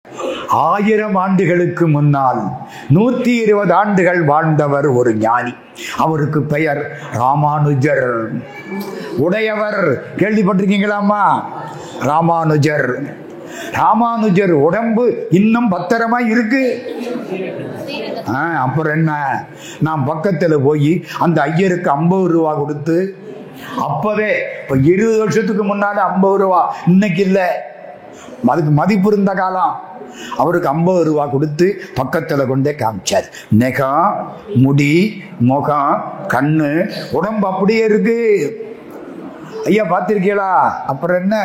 1000 ஆண்டுகளுக்கு முன்னால் 120 ஆண்டுகள் வாழ்ந்தவர் ஒரு ஞானி. அவருக்கு பெயர் ராமானுஜர். உடையவர் கேள்விப்பட்டிருக்கீங்களாமா? ராமானுஜர். ராமானுஜர் உடம்பு இன்னும் பத்திரமா இருக்கு. அப்புறம் என்ன, நான் பக்கத்துல போய் அந்த ஐயருக்கு 50 ரூபா கொடுத்து, அப்பவே இப்ப 20 வருஷத்துக்கு முன்னால 50 ரூபா, இன்னைக்கு இல்ல, அதுக்கு மதிப்பு இருந்த காலம். அவருக்கு 50 ரூபா கொடுத்து பக்கத்துல கொண்டே காமிச்சார். நெகம், முடி, முகம், கண்ணு, உடம்பு அப்படியே இருக்கு. ஐயா பார்த்திருக்கீங்களா? அப்புறம் என்ன,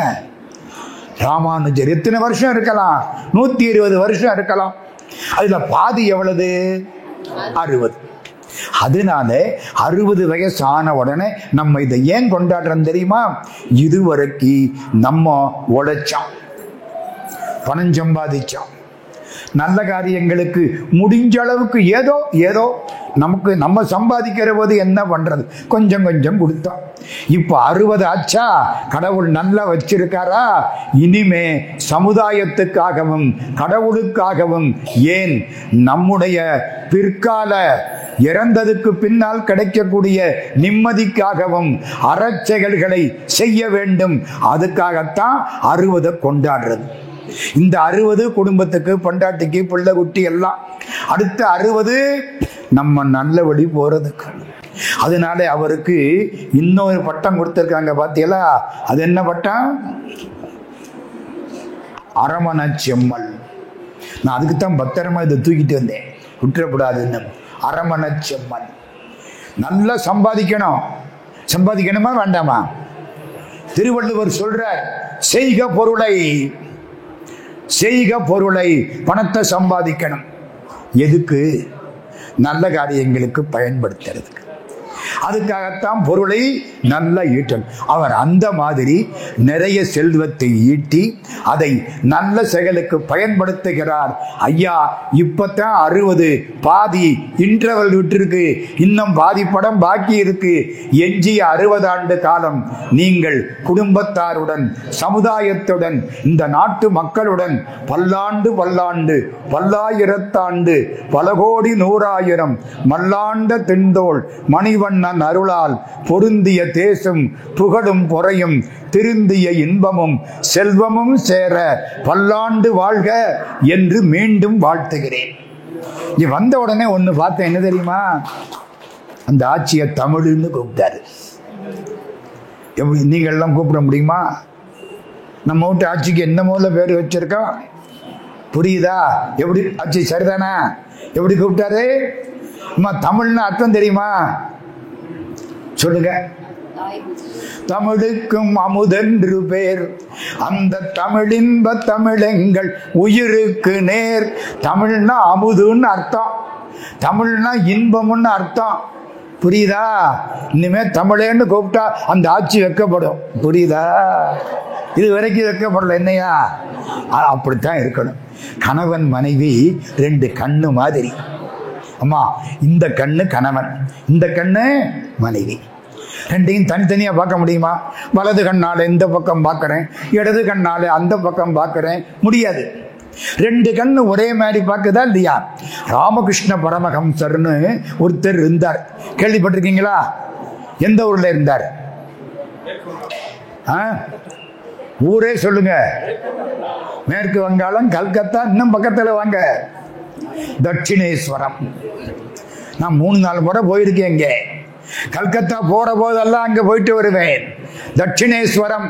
ராமானுஜர் எத்தனை வருஷம் இருக்கலாம்? 120 வருஷம் இருக்கலாம். அதுல பாதி எவ்வளவு? 60. அதனால 60 வயசு ஆன உடனே நம்ம இதை ஏன் கொண்டாடுறோம் தெரியுமா? இதுவரைக்கும் நம்ம உழைச்சோம், பணம் சம்பாதிச்சோம், நல்ல காரியங்களுக்கு முடிஞ்ச அளவுக்கு ஏதோ ஏதோ நமக்கு நம்ம சம்பாதிக்கிற போது என்ன பண்றது, கொஞ்சம் கொஞ்சம் கொடுத்தோம். இப்ப 60 ஆச்சா, கடவுள் நல்லா வச்சிருக்காரா, இனிமே சமுதாயத்துக்காகவும் கடவுளுக்காகவும், ஏன் நம்முடைய பிற்கால இறந்ததுக்கு பின்னால் கிடைக்கக்கூடிய நிம்மதிக்காகவும் அறச்செயல்களை செய்ய வேண்டும். அதுக்காகத்தான் 60 கொண்டாடுறது. இந்த 60 குடும்பத்துக்கு, பொண்டாட்டிக்கு, பிள்ளை குட்டி எல்லாம். அடுத்த 60 நம்ம நல்ல வழி போறதுக்கு. அதனால அவருக்கு இன்னொரு பட்டம் கொடுத்திருக்காங்க, பாத்தீங்களா? அது என்ன பட்டம்? அரமண செம்மல். நான் அதுக்குத்தான் பத்திரமா இதை தூக்கிட்டு வந்தேன், விட்டுறக்கூடாதுன்னு. அரமண செம்மல். நல்லா சம்பாதிக்கணும். சம்பாதிக்கணுமா வேண்டாமா? திருவள்ளுவர் சொல்றார், செய்க பொருளை, செய்க பொருளை, பணத்தை சம்பாதிக்கணும். எதுக்கு? நல்ல காரியங்களுக்கு பயன்படுத்துறதுக்கு. அதுக்காகத்தான் பொருளை நல்லா ஈட்டணும். அவர் அந்த மாதிரி நிறைய செல்வத்தை ஈட்டி அதை நல்ல செயலுக்கு பயன்படுத்துகிறார். ஐயா இப்பதான் 60, பாதி இன்டர்வல் விட்டுருக்கு, இன்னும் பாதி படம் பாக்கி இருக்கு. எஞ்சிய 60 ஆண்டு காலம் நீங்கள் குடும்பத்தாருடன், சமுதாயத்துடன், இந்த நாட்டு மக்களுடன் பல்லாண்டு பல்லாண்டு, பல்லாயிரத்தாண்டு, பல கோடி நூறாயிரம் மல்லாண்ட தென்தோள் மணிவண்ணன் அருளால் பொருந்திய தேசம் புகழும் பொறையும் திருந்திய இன்பமும் செல்வமும் சேர பல்லாண்டு வாழ்க என்று மீண்டும் வாழ்த்துகிறேன். நீ வந்த உடனே ஒண்ணு பார்த்தேன், என்ன தெரியுமா? அந்த ஆட்சியை தமிழ்னு கூப்பிட்டாரு. எப்படி நீங்க எல்லாம் கூப்பிட முடியுமா? நம்ம வீட்டு ஆட்சிக்கு என்ன முதல்ல பேர் வச்சிருக்கோம், புரியுதா? எப்படி ஆட்சி சரிதானா? எப்படி கூப்பிட்டாரு? தமிழ்னு அர்த்தம் தெரியுமா? சொல்லுங்க. தமிழுக்கும் அமுதென்று பேர், அந்த தமிழின்ப தமிழெங்கள் உயிருக்கு நேர். தமிழ்னா அமுதுன்னு அர்த்தம், தமிழ்னா இன்பம்னு அர்த்தம். புரியுதா? இனிமே தமிழேன்னு கூப்பிட்டா அந்த ஆட்சி வைக்கப்படும். புரியுதா? இது வரைக்கும் வைக்கப்படல. என்னையா? அப்படித்தான் இருக்கணும். கணவன் மனைவி 2 கண்ணு மாதிரி. அம்மா, இந்த கண்ணு கணவன், இந்த கண்ணு மனைவி. ரெண்டையும் தனித்தனியா பார்க்க முடியுமா? வலது கண்ணால இந்த பக்கம் பார்க்கிறேன், இடது கண்ணால அந்த பக்கம் பார்க்கிறேன், முடியாது. 2 கண்ணு ஒரே மாதிரி பார்க்குதா இல்லையா? ராமகிருஷ்ண பரமஹம்சர்னு ஒருத்தர் இருந்தார், கேள்விப்பட்டிருக்கீங்களா? எந்த ஊர்ல இருந்தார்? ஊரே சொல்லுங்க. மேற்கு வங்காளம், கல்கத்தா. இன்னும் பக்கத்துல வாங்க, தட்சிணேஸ்வரம். நான் 3-4 முறை போயிருக்கேன். இங்கே கல்கத்தா போற போதெல்லாம் அங்க போயிட்டு வருவேன். தட்சிணேஸ்வரம்.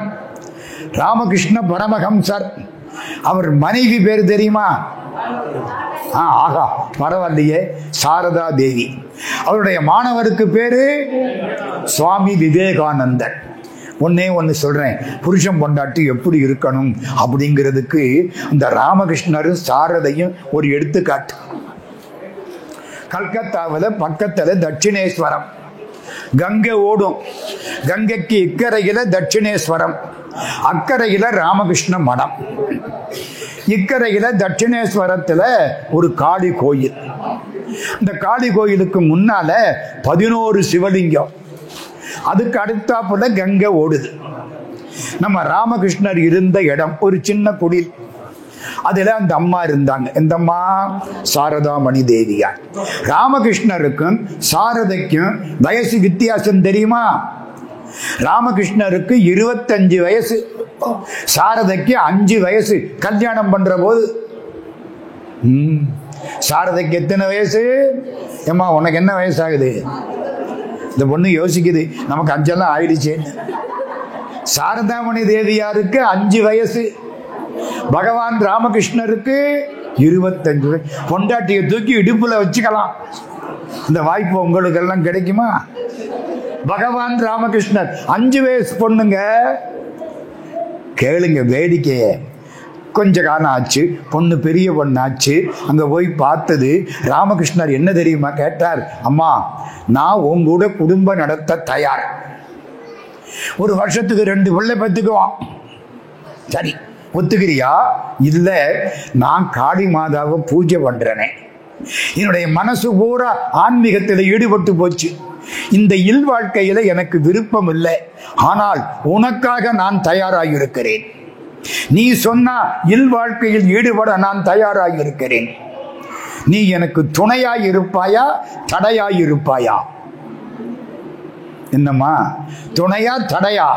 ராமகிருஷ்ண பரமஹம்சர். அவர் மனைவி பேர் தெரியுமா? ஆகா, பரவாயில்லையே, சாரதா தேவி. அவருடைய மாணவருக்கு பேரு சுவாமி விவேகானந்தர். ஒன்னு சொல்றேன், புருஷன் பொண்டாட்டி எப்படி இருக்கணும் அப்படிங்கிறதுக்கு இந்த ராமகிருஷ்ணரும் சாரதையும் ஒரு எடுத்துக்காட்டு. கல்கத்தாவில் பக்கத்துல தட்சிணேஸ்வரம், கங்கை ஓடும். கங்கைக்கு இக்கரையில தட்சிணேஸ்வரம், அக்கரையில ராமகிருஷ்ண மடம். இக்கரையில தட்சிணேஸ்வரத்துல ஒரு காளி கோயில். இந்த காளி கோயிலுக்கு முன்னால 11 சிவலிங்கம். அதுக்கு அடுத்தாப்புல கங்கை ஓடுது. நம்ம ராமகிருஷ்ணர் இருந்த இடம் ஒரு சின்ன குடில். அதுல அந்த அம்மா இருந்தாங்க. எந்த அம்மா? சாரதாமணி தேவியார். ராமகிருஷ்ணருக்கும் சாரதைக்கும் வயசு வித்தியாசம் தெரியுமா? ராமகிருஷ்ணருக்கு 25 வயசு, சாரதைக்கு 5 வயசு. கல்யாணம் பண்ற போது சாரதைக்கு எத்தனை வயசு? ஏமா உனக்கு என்ன வயசாகுது? இந்த பொண்ணு யோசிக்குது, நமக்கு 5 ஆயிடுச்சேன்னு. சாரதாமணி தேவியாருக்கு 5 வயசு, பகவான் ராமகிருஷ்ணருக்கு 25. பொண்டாட்டியை தூக்கி இடுப்புல வச்சுக்கலாம். இந்த வாய்ப்பு உங்களுக்கு எல்லாம் கிடைக்குமா? பகவான் ராமகிருஷ்ணர் 5 வயசு பொண்ணுங்க. கேளுங்க வேடிக்கைய. கொஞ்ச காலம் ஆச்சு, பொண்ணு பெரிய பொண்ணாச்சு. அங்க போய் பார்த்தது ராமகிருஷ்ணர் என்ன தெரியுமா கேட்டார்? அம்மா, நான் உங்களோட குடும்பம் நடத்த தயார். ஒரு வருஷத்துக்கு 2 பிள்ளை பெற்றுக்குவான். சரி, ஒத்துக்கிறியா? இல்ல, நான் காளி மாதாவை பூஜை பண்றேனே, என்னுடைய மனசு பூரா ஆன்மீகத்தில் ஈடுபட்டு போச்சு. இந்த இல் வாழ்க்கையில எனக்கு விருப்பம் இல்லை, ஆனால் உனக்காக நான் தயாராகியிருக்கிறேன். நீ சொன்னா இல் வாழ்க்கையில் ஈடுபட நான் தயாராகியிருக்கிறேன். நீ எனக்கு துணையாய் இருப்பாயா, தடையாய் இருப்பாயா? என்னம்மா, துணையா தடையா?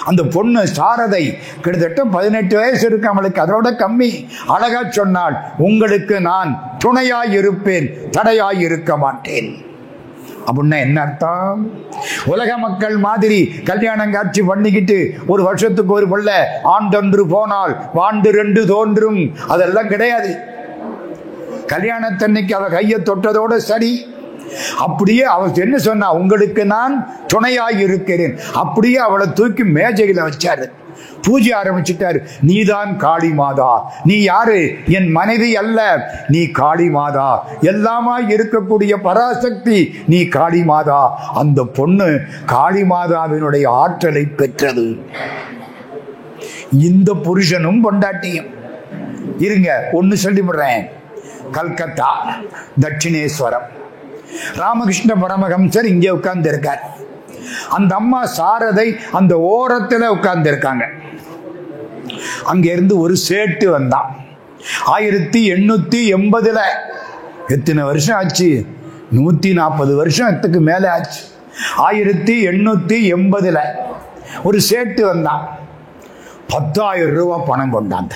அந்த பொண்ணு சாரதை கிட்டத்தட்ட 18 வயசு இருக்கு அவளுக்கு, அதோட கம்மி. அழகா சொன்னாள், உங்களுக்கு நான் துணையாய் இருப்பேன், தடையாய் இருக்க மாட்டேன். அப்படின்னா என்ன அர்த்தம்? உலக மக்கள் மாதிரி கல்யாணம் காட்சி பண்ணிக்கிட்டு ஒரு வருஷத்துக்கு ஒரு பிள்ளை, ஆண்டொன்று போனால் வாண்டு 2 தோன்றும், அதெல்லாம் கிடையாது. கல்யாணத்தன்னைக்கு அவ கையை தொட்டதோட சரி. அப்படியே அவள் என்ன சொன்னா, உங்களுக்கு நான் துணையாய் இருக்கிறேன். அப்படியே அவளை தூக்கி மேஜையில வச்சாரு, பூஜை ஆரம்பிச்சுட்டாரு. நீதான் காளி மாதா. நீ யாரு? என் மனைவி அல்ல, நீ காளி மாதா. எல்லாமாய் இருக்கக்கூடிய பராசக்தி நீ காளி மாதா. அந்த பொண்ணு காளி மாதாவினுடைய ஆற்றலை பெற்றது. இந்த புருஷனும் பொண்டாட்டியும் இருங்க, ஒன்னு சொல்லிவிடுறேன். கல்கத்தா தட்சிணேஸ்வரம் ராமகிருஷ்ண பரமஹம்சர் இங்கே உட்கார்ந்து இருக்கார். அந்த அம்மா சாரதை அந்த ஓரத்துல உட்கார்ந்து இருக்காங்க. அங்க இருந்து ஒரு சேட்டு வந்தான் 1880. எத்தனை வருஷம் ஆச்சு? 140 வருஷத்துக்கு மேல ஆச்சு. 1880 ஒரு சேட்டு வந்தான். 10,000 ரூபாய் பணம் கொண்டாந்த.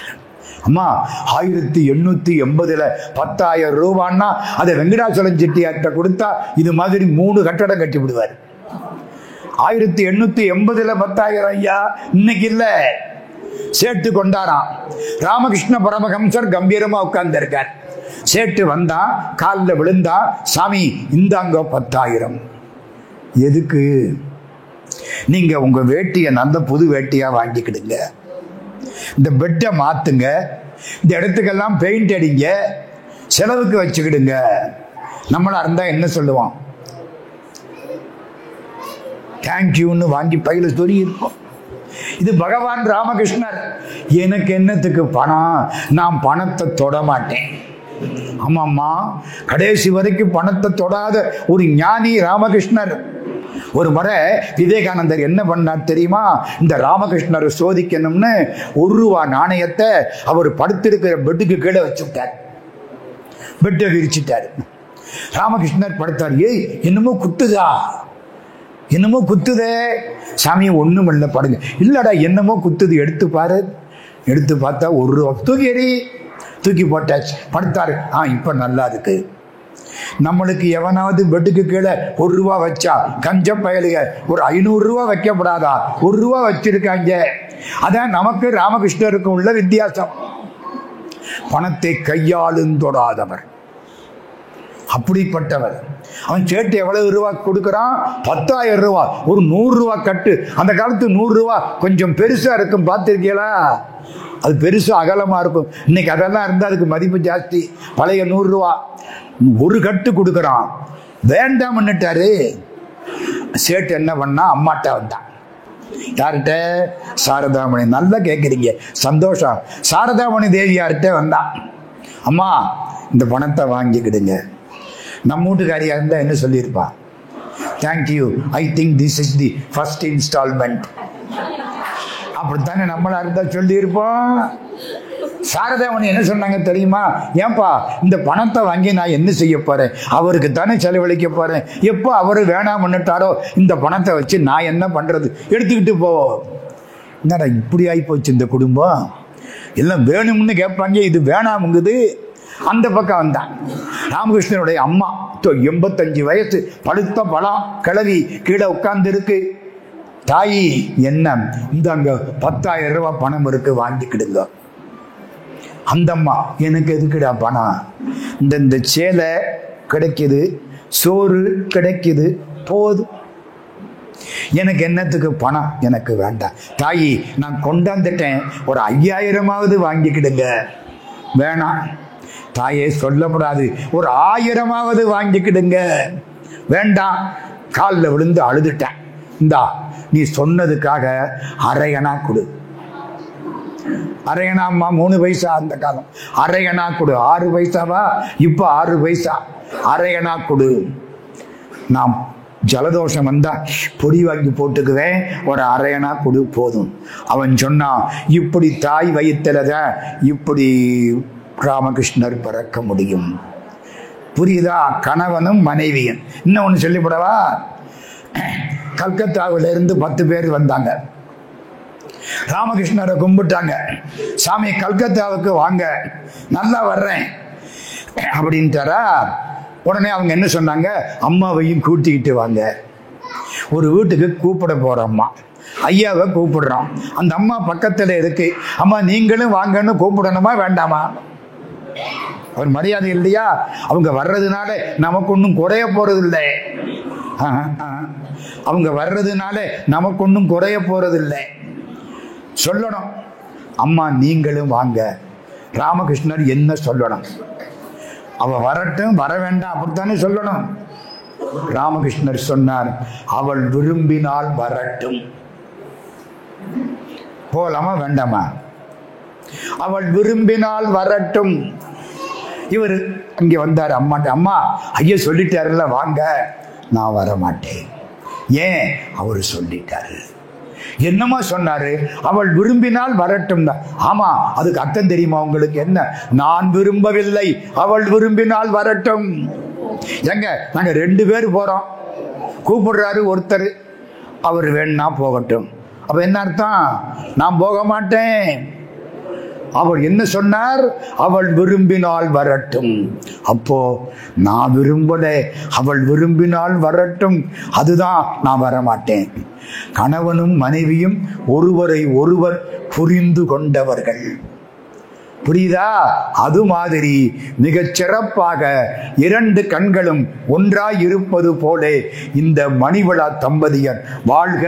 அம்மா, 1880 10,000 ரூபான்னா அதை வெங்கடாச்சலம் செட்டியார்கிட்ட கொடுத்தா இது மாதிரி 3 கட்டடம் கட்டி விடுவார். 1880 10,000 ஐயா, இன்னைக்கு இல்ல. சேட்டு கொண்டாராம். ராமகிருஷ்ண பரமஹம்சர் கம்பீரமா உட்கார்ந்து இருக்கார். சேட்டு வந்தா, காலில் விழுந்தா, சாமி இந்தாங்க 10,000. எதுக்கு? நீங்க உங்க வேட்டியை நல்ல புது வேட்டியா வாங்கிக்கிடுங்க, இந்த பெட்டை மாத்துங்க, இந்த இடத்துக்கெல்லாம் பெயிண்ட் அடிங்க, செலவுக்கு வச்சுக்கிடுங்க. நம்மளா இருந்தா என்ன சொல்லுவான்? தேங்க்யூன்னு வாங்கி பையில சொல்லி இருப்போம். இது பகவான் ராமகிருஷ்ணர். எனக்கு என்னத்துக்கு பணம்? நான் பணத்தை தொட மாட்டேன். ஆமாம்மா, கடைசி வரைக்கும் பணத்தை தொடாத ஒரு ஞானி ராமகிருஷ்ணர். ஒரு முறை விவேகானந்தர் என்ன பண்ணார் தெரியுமா? இந்த ராமகிருஷ்ணரை சோதிக்கணும்னு 1 ரூபா நாணயத்தை அவர் படுத்திருக்கிற பெட்டுக்கு கீழே வச்சுட்டார். பெட்டை விரிச்சிட்டார். ராமகிருஷ்ணர் படுத்தார். ஏய், என்னமோ குத்துதா, என்னமோ குத்துதே. சாமி ஒண்ணும் இல்லை, படுங்க. இல்லடா, என்னமோ குத்துது, எடுத்து பாரு. எடுத்து பார்த்தா 1 ரூபா. தூக்கி எறி. தூக்கி போட்டாச்சு. படுத்தாரு. இப்ப நல்லா இருக்கு. நம்மளுக்கு எவனாவது பெட்டுக்கு கீழே 1 ரூபா வச்சா கஞ்ச பயலுக ஒரு 500 ரூபா வைக்கப்படாதா? 1 ரூபா வச்சிருக்காங்க. அதான் நமக்கு ராமகிருஷ்ணருக்கு உள்ள வித்தியாசம். பணத்தை கையாலும் தொடாதவர், அப்படிப்பட்டவர். அவன் சேட்டு எவ்வளவு ரூபா கொடுக்கறான்? 10,000 ரூபா. ஒரு 100 ரூபா கட்டு. அந்த காலத்து 100 ரூபா கொஞ்சம் பெருசா இருக்கும், பார்த்திருக்கீங்களா? அது பெருசா அகலமா இருக்கும். இன்னைக்கு அதெல்லாம் இருந்தா அதுக்கு மதிப்பு ஜாஸ்தி. பழைய 100 ரூபா ஒரு கட்டு கொடுக்கறான். வேண்டாம்னுட்டாரு. சேட்டு என்ன பண்ணா, அம்மாட்ட வந்தான். யார்கிட்ட? சாரதாமணி. நல்லா கேட்குறீங்க, சந்தோஷம். சாரதாமணி தேவியார்கிட்ட வந்தான். அம்மா, இந்த பணத்தை வாங்கிக்கிடுங்க. நம்ம வீட்டுக்காரியா இருந்தா என்ன சொல்லியிருப்பா? Thank you, I think this is the first instalment. அப்படித்தானே நம்மளா இருந்தா சொல்லியிருப்போம். சாரதாமணி என்ன சொன்னாங்க தெரியுமா? ஏன்பா இந்த பணத்தை வாங்கி நான் என்ன செய்ய போறேன்? அவருக்கு தானே செலவழிக்க போறேன். எப்போ அவரு வேணாம் பண்ணிட்டாரோ இந்த பணத்தை வச்சு நான் என்ன பண்றது? எடுத்துக்கிட்டு போ. என்னடா இப்படி ஆகி போச்சு இந்த குடும்பம். எல்லாம் வேணும்னு கேட்பாங்க, இது வேணாமுங்குது. அந்த பக்கம் வந்தான் ராமகிருஷ்ணனுடைய அம்மா, 85 வயசு, படுத்த பழம், கிளவி கீழே உட்கார்ந்து இருக்கு. தாயி என்ன, இந்த அங்க 10,000 ரூபாய் பணம் இருக்கு, வாங்கிக்கிடுங்க. அந்த அம்மா, எனக்கு எதுக்குடா பணம்? இந்த சேலை கிடைக்குது, சோறு கிடைக்குது, போதும், எனக்கு என்னத்துக்கு பணம்? எனக்கு வேண்டாம். தாயி, நான் கொண்டாந்துட்டேன், ஒரு 5,000ஆவது வாங்கிக்கிடுங்க. வேணாம் தாயே, சொல்லக்கூடாது, ஒரு 1000ஆவது வாங்கிக்கிடுங்க. வேண்டாம். காலில் விழுந்து அழுதுட்டேன். இந்தா, நீ சொன்னதுக்காக அரையணா கொடு. அரையணாம்மா 3 பைசா அந்த காலம். அரையணா கொடு. 6 பைசாவா? இப்ப 6 பைசா. அரையணா கொடு. நான் ஜலதோஷம் வந்தா பொடி வாங்கி போட்டுக்குவேன், ஒரு அரையணா கொடு, போதும். அவன் சொன்னான், இப்படி தாய் வயிற்றுலதான் இப்படி ராமகிருஷ்ணர் பிறக்க முடியும். புரியுதா? கணவனும் மனைவியும். இன்னும் ஒன்று சொல்லிவிடவா? கல்கத்தாவில இருந்து 10 பேர் வந்தாங்க, ராமகிருஷ்ணரை கும்பிட்டாங்க. சாமி, கல்கத்தாவுக்கு வாங்க, நல்லா வர்றேன் அப்படின்ட்டாரா. உடனே அவங்க என்ன சொன்னாங்க? அம்மாவையும் கூட்டிக்கிட்டு வாங்க. ஒரு வீட்டுக்கு கூப்பிட போறோம்மா, ஐயாவை கூப்பிடுறோம். அந்த அம்மா பக்கத்துல இருக்கு. அம்மா, நீங்களும் வாங்கன்னு கூப்பிடணுமா வேண்டாமா? அவர் மரியாதை இல்லையா? அவங்க வர்றதுனால நமக்கு ஒன்றும் குறைய போறது இல்லை. அவங்க வர்றதுனால நமக்கு ஒன்றும் குறைய போறது இல்லை. சொல்லணும், அம்மா நீங்களும் வாங்க. ராமகிருஷ்ணர் என்ன சொல்லணும்? அவ வரட்டும், வர வேண்டாம் அப்படித்தானே சொல்லணும். ராமகிருஷ்ணர் சொன்னார், அவள் விரும்பினால் வரட்டும். போலாமா வேண்டாமா? அவள் விரும்பினால் வரட்டும். இவர் அங்கே வந்தார் அம்மாட்ட. அம்மா, ஐயா சொல்லிட்டாருல்ல, வாங்க. நான் வர மாட்டேன். ஏன்? அவரு சொல்லிட்டாரு. என்னமா சொன்னாரு? அவள் விரும்பினால் வரட்டும் தான். ஆமா, அதுக்கு அர்த்தம் தெரியுமா உங்களுக்கு? என்ன? நான் விரும்பவில்லை, அவள் விரும்பினால் வரட்டும். எங்க நாங்க 2 பேர் போறோம், கூப்பிடுறாரு ஒருத்தர், அவர் வேணா போகட்டும். அப்ப என்ன அர்த்தம்? நான் போக மாட்டேன். அவள் என்ன சொன்னார்? அவள் விரும்பினால் வரட்டும். அப்போ நான் விரும்பல, அவள் விரும்பினால் வரட்டும், அதுதான் நான் வரமாட்டேன். கணவனும் மனைவியும் ஒருவரை ஒருவர் புரிந்து கொண்டவர்கள். புரியுதா? அது மாதிரி மிகச் சிறப்பாக 2 கண்களும் ஒன்றாய் இருப்பது போல இந்த மணிவிழா தம்பதியர் வாழ்க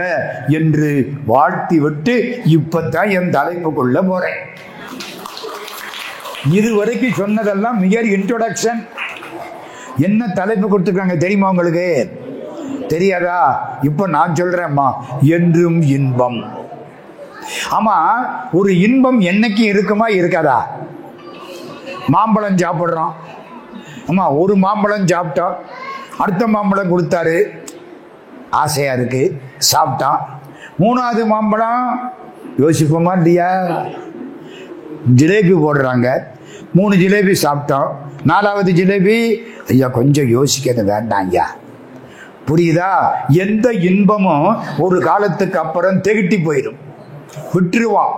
என்று வாழ்த்தி விட்டு இப்பதான் என் தலைப்பு கொள்ள போறேன். இதுவரைக்கும் சொன்னதெல்லாம் மிகர் இன்ட்ரோடக்ஷன். என்ன தலைப்பு கொடுத்துருக்காங்க தெரியுமா உங்களுக்கு? தெரியாதா? இப்ப நான் சொல்றேன்மா, என்றும் இன்பம். ஆமா, ஒரு இன்பம் என்னைக்கு இருக்குமா இருக்காதா? மாம்பழம் சாப்பிடுறோம். ஆமா, ஒரு மாம்பழம் சாப்பிட்டோம், அடுத்த மாம்பழம் கொடுத்தாரு, ஆசையா இருக்கு, சாப்பிட்டான். 3வது மாம்பழம் யோசிப்போமா இல்லையா? ஜிலேபி போடுறாங்க, 3 ஜிலேபி சாப்பிட்டோம். 4வது ஜிலேபி, ஐயா கொஞ்சம் யோசிக்கிறது வேண்டாம் ஐயா. புரியுதா? எந்த இன்பமும் ஒரு காலத்துக்கு அப்புறம் திகட்டி போயிடும், விட்டுருவான்.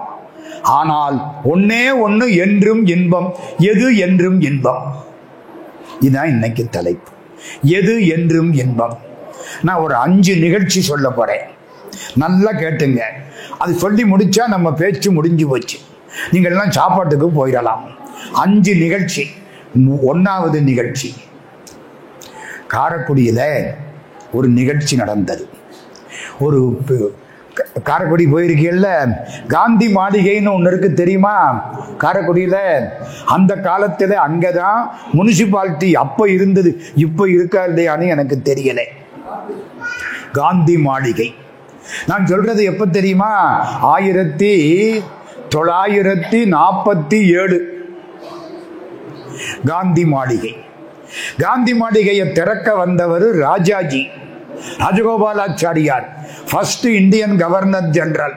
ஆனால் ஒன்னே ஒன்று என்றும் இன்பம். எது என்றும் இன்பம்? இதுதான் இன்னைக்கு தலைப்பு. எது என்றும் இன்பம். நான் ஒரு 5 நிகழ்ச்சி சொல்ல போறேன், நல்லா கேட்டுங்க. அது சொல்லி முடிச்சா நம்ம பேச்சு முடிஞ்சு போச்சு, நீங்கள்லாம் சாப்பாட்டுக்கு போயிடலாம். 5 நிகழ்ச்சி. 1வது நிகழ்ச்சி, காரைக்குடியில ஒரு நிகழ்ச்சி நடந்தது. ஒரு காரைக்குடி போயிருக்கீங்கல்ல, காந்தி மாளிகைன்னு ஒன்று இருக்கு தெரியுமா? காரைக்குடியில அந்த காலத்துல அங்கதான் முனிசிபாலிட்டி அப்ப இருந்தது, இப்ப இருக்கா இல்லையான்னு எனக்கு தெரியல. காந்தி மாளிகை நான் சொல்றது எப்ப தெரியுமா? 1947 காந்தி மாளிகை. காந்தி மாளிகையை திறக்க வந்தவர் Rajaji, Rajagopalachariar, first Indian governor general.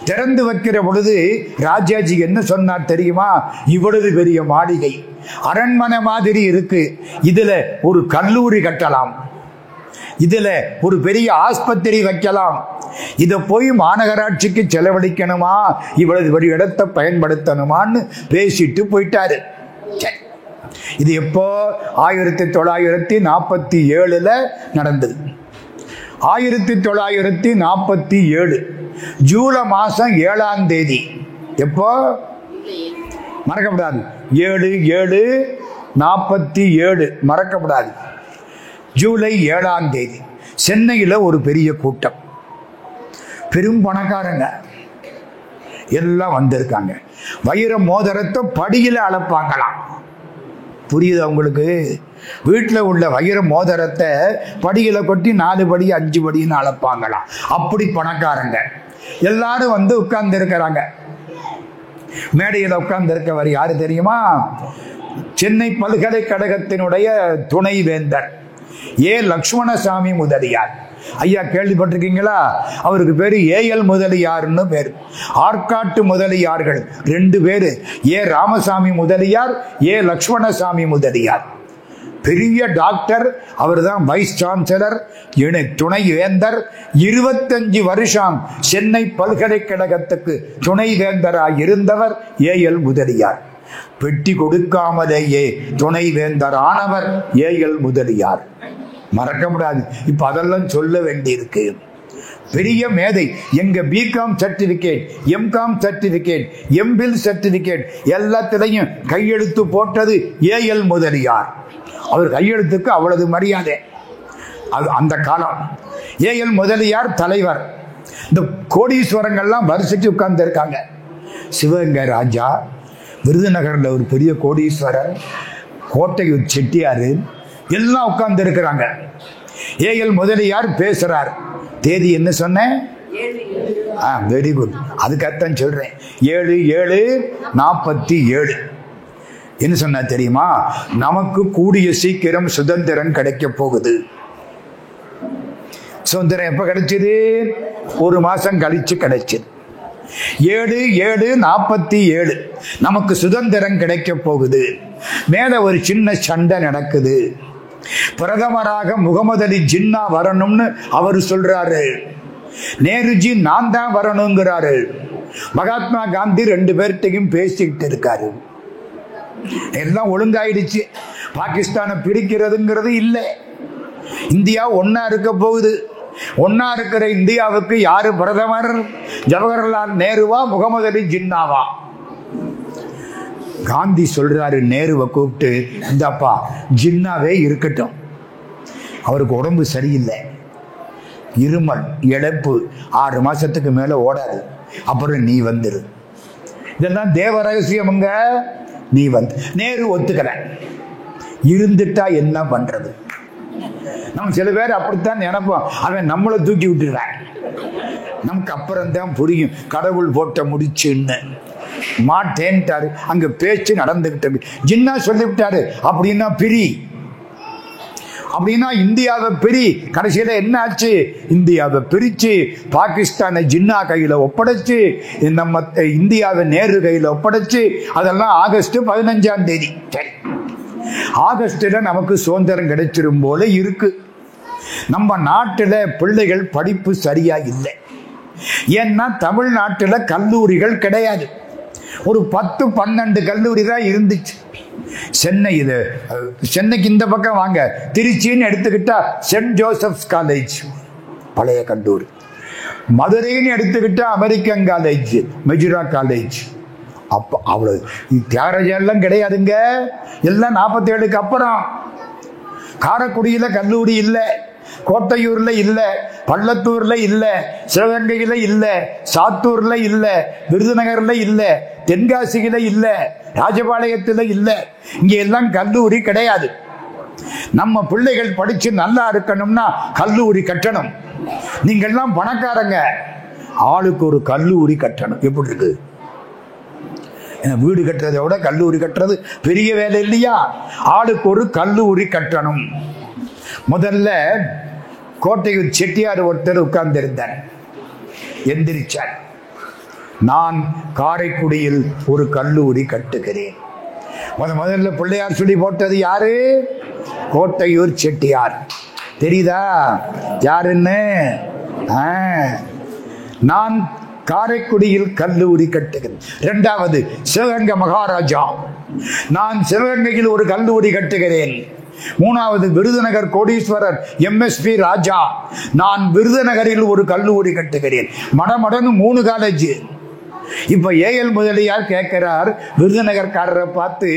திறந்து வைக்கிற பொழுது ராஜாஜி என்ன சொன்னார் தெரியுமா? இவ்வளவு பெரிய மாளிகை, அரண்மனை மாதிரி இருக்கு, இதுல ஒரு கல்லூரி கட்டலாம், இதுல ஒரு பெரிய ஆஸ்பத்திரி வைக்கலாம், இதை போய் மாநகராட்சிக்கு செலவழிக்கணுமா, இவ்வளவு பெரிய இடத்தை பயன்படுத்தணுமான்னு பேசிட்டு போயிட்டாரு. இது எப்போ? 1947 நடந்தது. 1947 ஜூலை மாசம் 7ஆம் தேதி. எப்போ? மறக்கப்படாது. 7/7/47 மறக்கப்படாது. ஜூலை 7ஆம் தேதி சென்னையில் ஒரு பெரிய கூட்டம், பெரும் பணக்காரங்க எல்லாம் வந்திருக்காங்க. வைர மோதிரத்தை படியில அளப்பாங்களாம். புரியுது உங்களுக்கு? வீட்டில் உள்ள வைர மோதிரத்தை படியில கொட்டி 4 படி 5 படின்னு அளப்பாங்களாம். அப்படி பணக்காரங்க எல்லாரும் வந்து உட்கார்ந்து இருக்கிறாங்க. மேடையில் உட்கார்ந்து இருக்கவர் யாரு தெரியுமா? சென்னை பல்கலைக்கழகத்தினுடைய துணைவேந்தர் ஏ. லட்சுமணசாமி முதலியார். ஐயா கேள்விப்பட்டிருக்கீங்களா? அவருக்கு பேரு ஏஎல் முதலியார்னு பேரு. ஆற்காட்டு முதலியார்கள் 2 பேரு, ஏ. ராமசாமி முதலியார், ஏ. லட்சுமணசாமி முதலியார். பெரிய டாக்டர், அவர் தான் வைஸ் சான்சலர், துணை வேந்தர். 25 வருஷம் சென்னை பல்கலைக்கழகத்துக்கு துணை வேந்தராக இருந்தவர் ஏஎல் முதலியார். பெட்டி கொடுக்காமலேயே துணை வேந்தர் ஆனவர் ஏஎல் முதலியார். மறக்க முடியாது. இப்ப அதெல்லாம் சொல்ல வேண்டியிருக்கு. பெரிய மேதை. எங்க BCom certificate, MCom certificate, MPhil certificate எல்லாத்திலையும் கையெழுத்து போட்டது ஏஎல் முதலியார். அவர் கையெழுத்துக்கு அவ்வளவு மரியாதை. அது அந்த காலம். ஏஎல் முதலியார் தலைவர். இந்த கோடீஸ்வரங்கள்லாம் வரிசைக்கு உட்கார்ந்து இருக்காங்க. சிவகங்கை ராஜா, விருதுநகர்ல ஒரு பெரிய கோடீஸ்வரர், கோட்டையூர் செட்டியாரு எல்லாம் உட்கார்ந்து இருக்கிறாங்க. ஏஎல் முதலியார் பேசுறார். தேதி என்ன சொன்னேன்? Very good. அதுக்காகத்தான் சொல்றேன். 7/7/47 என்ன சொன்னா தெரியுமா? நமக்கு கூடிய சீக்கிரம் சுதந்திரம் கிடைக்க போகுது. சுதந்திரம் எப்ப கிடைச்சது? 1 மாசம் கழிச்சு கிடைச்சது. 7/7/47 நமக்கு சுதந்திரம் கிடைக்க போகுது. மேல ஒரு சின்ன சண்டை நடக்குது. பிரதமராக முகமது அலி ஜின்னா வரணும்னு அவர் சொல்றாரு. நேருஜி நான் தான் வரணுங்கிறாரு. மகாத்மா காந்தி 2 பேர்கிட்டையும் பேசிக்கிட்டு இருக்காரு. எல்லாம் ஒழுங்காயிடுச்சு. பாகிஸ்தானை பிரிக்கிறதுங்கிறது இல்லை. இந்தியா ஒன்னா இருக்க போகுது. ஒன்னா இருக்கிற இந்தியாவுக்கு யாரு பிரதமர்? ஜவஹர்லால் நேருவா, முகமது அலி ஜின்னாவா? காந்தி சொல்றாரு நேருவை கூப்பிட்டு, இந்தப்பா ஜின்னாவே இருக்கட்டும், அவருக்கு உடம்பு சரியில்லை, இருமல், இழப்பு, 6 மாசத்துக்கு மேல ஓடாது, அப்புறம் நீ வந்துரு. இதெல்லாம் தேவ ரகசியமுங்க. நீ வந்து. நேரு ஒத்துக்கல. இருந்துட்டா என்ன பண்றது? நம்ம சில பேர் அப்படித்தான் நினைப்போம். அவன் நம்மளை தூக்கி விட்டுறான். நமக்கு அப்புறம் தான் புரியும் கடவுள் போட்ட முடிச்சுன்னு. மாட்டேன்ட்டாரு. அங்க பேச்சு நடந்துகிட்டு ஜின்னா சொல்லிவிட்டாரு. அப்படின்னா பிரி, அப்படின்னா இந்தியாவை பிரி. கடைசியில என்ன ஆச்சு? இந்தியாவை பிரிச்சு பாகிஸ்தானை ஜின்னா கையில ஒப்படைச்சு, நம்ம இந்தியாவை நேரு கையில ஒப்படைச்சு, அதெல்லாம் ஆகஸ்ட் 15ஆம் தேதி. ஆகஸ்ட்ல நமக்கு சுதந்திரம் கிடைச்சிரும் போல இருக்கு. நம்ம நாட்டுல பிள்ளைகள் படிப்பு சரியா இல்லை. ஏன்னா தமிழ்நாட்டுல கல்லூரிகள் கிடையாது. ஒரு 10-12 கல்லூரி தான் இருந்துச்சு. சென்னைக்கு இந்த பக்கம் வாங்க, திருச்சின்னு எடுத்துக்கிட்டா சென்ட் ஜோசப்ஸ் காலேஜ் பழைய கல்லூரி, மதுரைன்னு எடுத்துக்கிட்டா அமெரிக்கன் காலேஜ், மெஜுரா காலேஜ். அப்போ அவ்வளவு தியாகராஜெல்லாம் கிடையாதுங்க. எல்லாம் 47க்கு அப்புறம். காரைக்குடியில கல்லூரி இல்லை, கோட்டையூர்ல இல்ல, பள்ளத்தூர்ல இல்ல, சிவகங்கையில இல்ல, சாத்தூர்ல இல்ல, விருதுநகர்ல இல்ல, தென்காசியில இல்ல, ராஜபாளையத்துல இல்ல. இங்க எல்லாம் கல்லூரி கிடையாது. நம்ம பிள்ளைகள் படிச்சு நல்லா இருக்கணும்னா கல்லூரி கட்டணும். நீங்க எல்லாம் பணக்காரங்க, ஆளுக்கு ஒரு கல்லூரி கட்டணும். எப்படி இருக்கு? வீடு கட்டுறதை விட கல்லூரி கட்டுறது பெரிய வேலை இல்லையா? ஆளுக்கு ஒரு கல்லூரி கட்டணும். முதல்ல கோட்டையூர் செட்டியார் ஒருத்தர் உட்கார்ந்து இருந்தார். எந்திரிச்சார். நான் காரைக்குடியில் ஒரு கல்லூரி கட்டுகிறேன். முதல்ல பிள்ளையார் சொல்லி போட்டது யாரு? கோட்டையூர் செட்டியார். தெரியுதா யாருன்னு? நான் காரைக்குடியில் கல்லூரி கட்டுகிறேன். இரண்டாவது சிவகங்கை மகாராஜா, நான் சிவகங்கையில் ஒரு கல்லூரி கட்டுகிறேன். மூணாவது விருதுநகர் கோடீஸ்வரர் MSP ராஜா, நான் விருதுநகரில் ஒரு கல்லூரி கட்டுகிறேன். மடமடன்னு 3 காலேஜ். இப்ப AL முதலியார் கேட்கிறார் விருதுநகர்காரரை பார்த்து,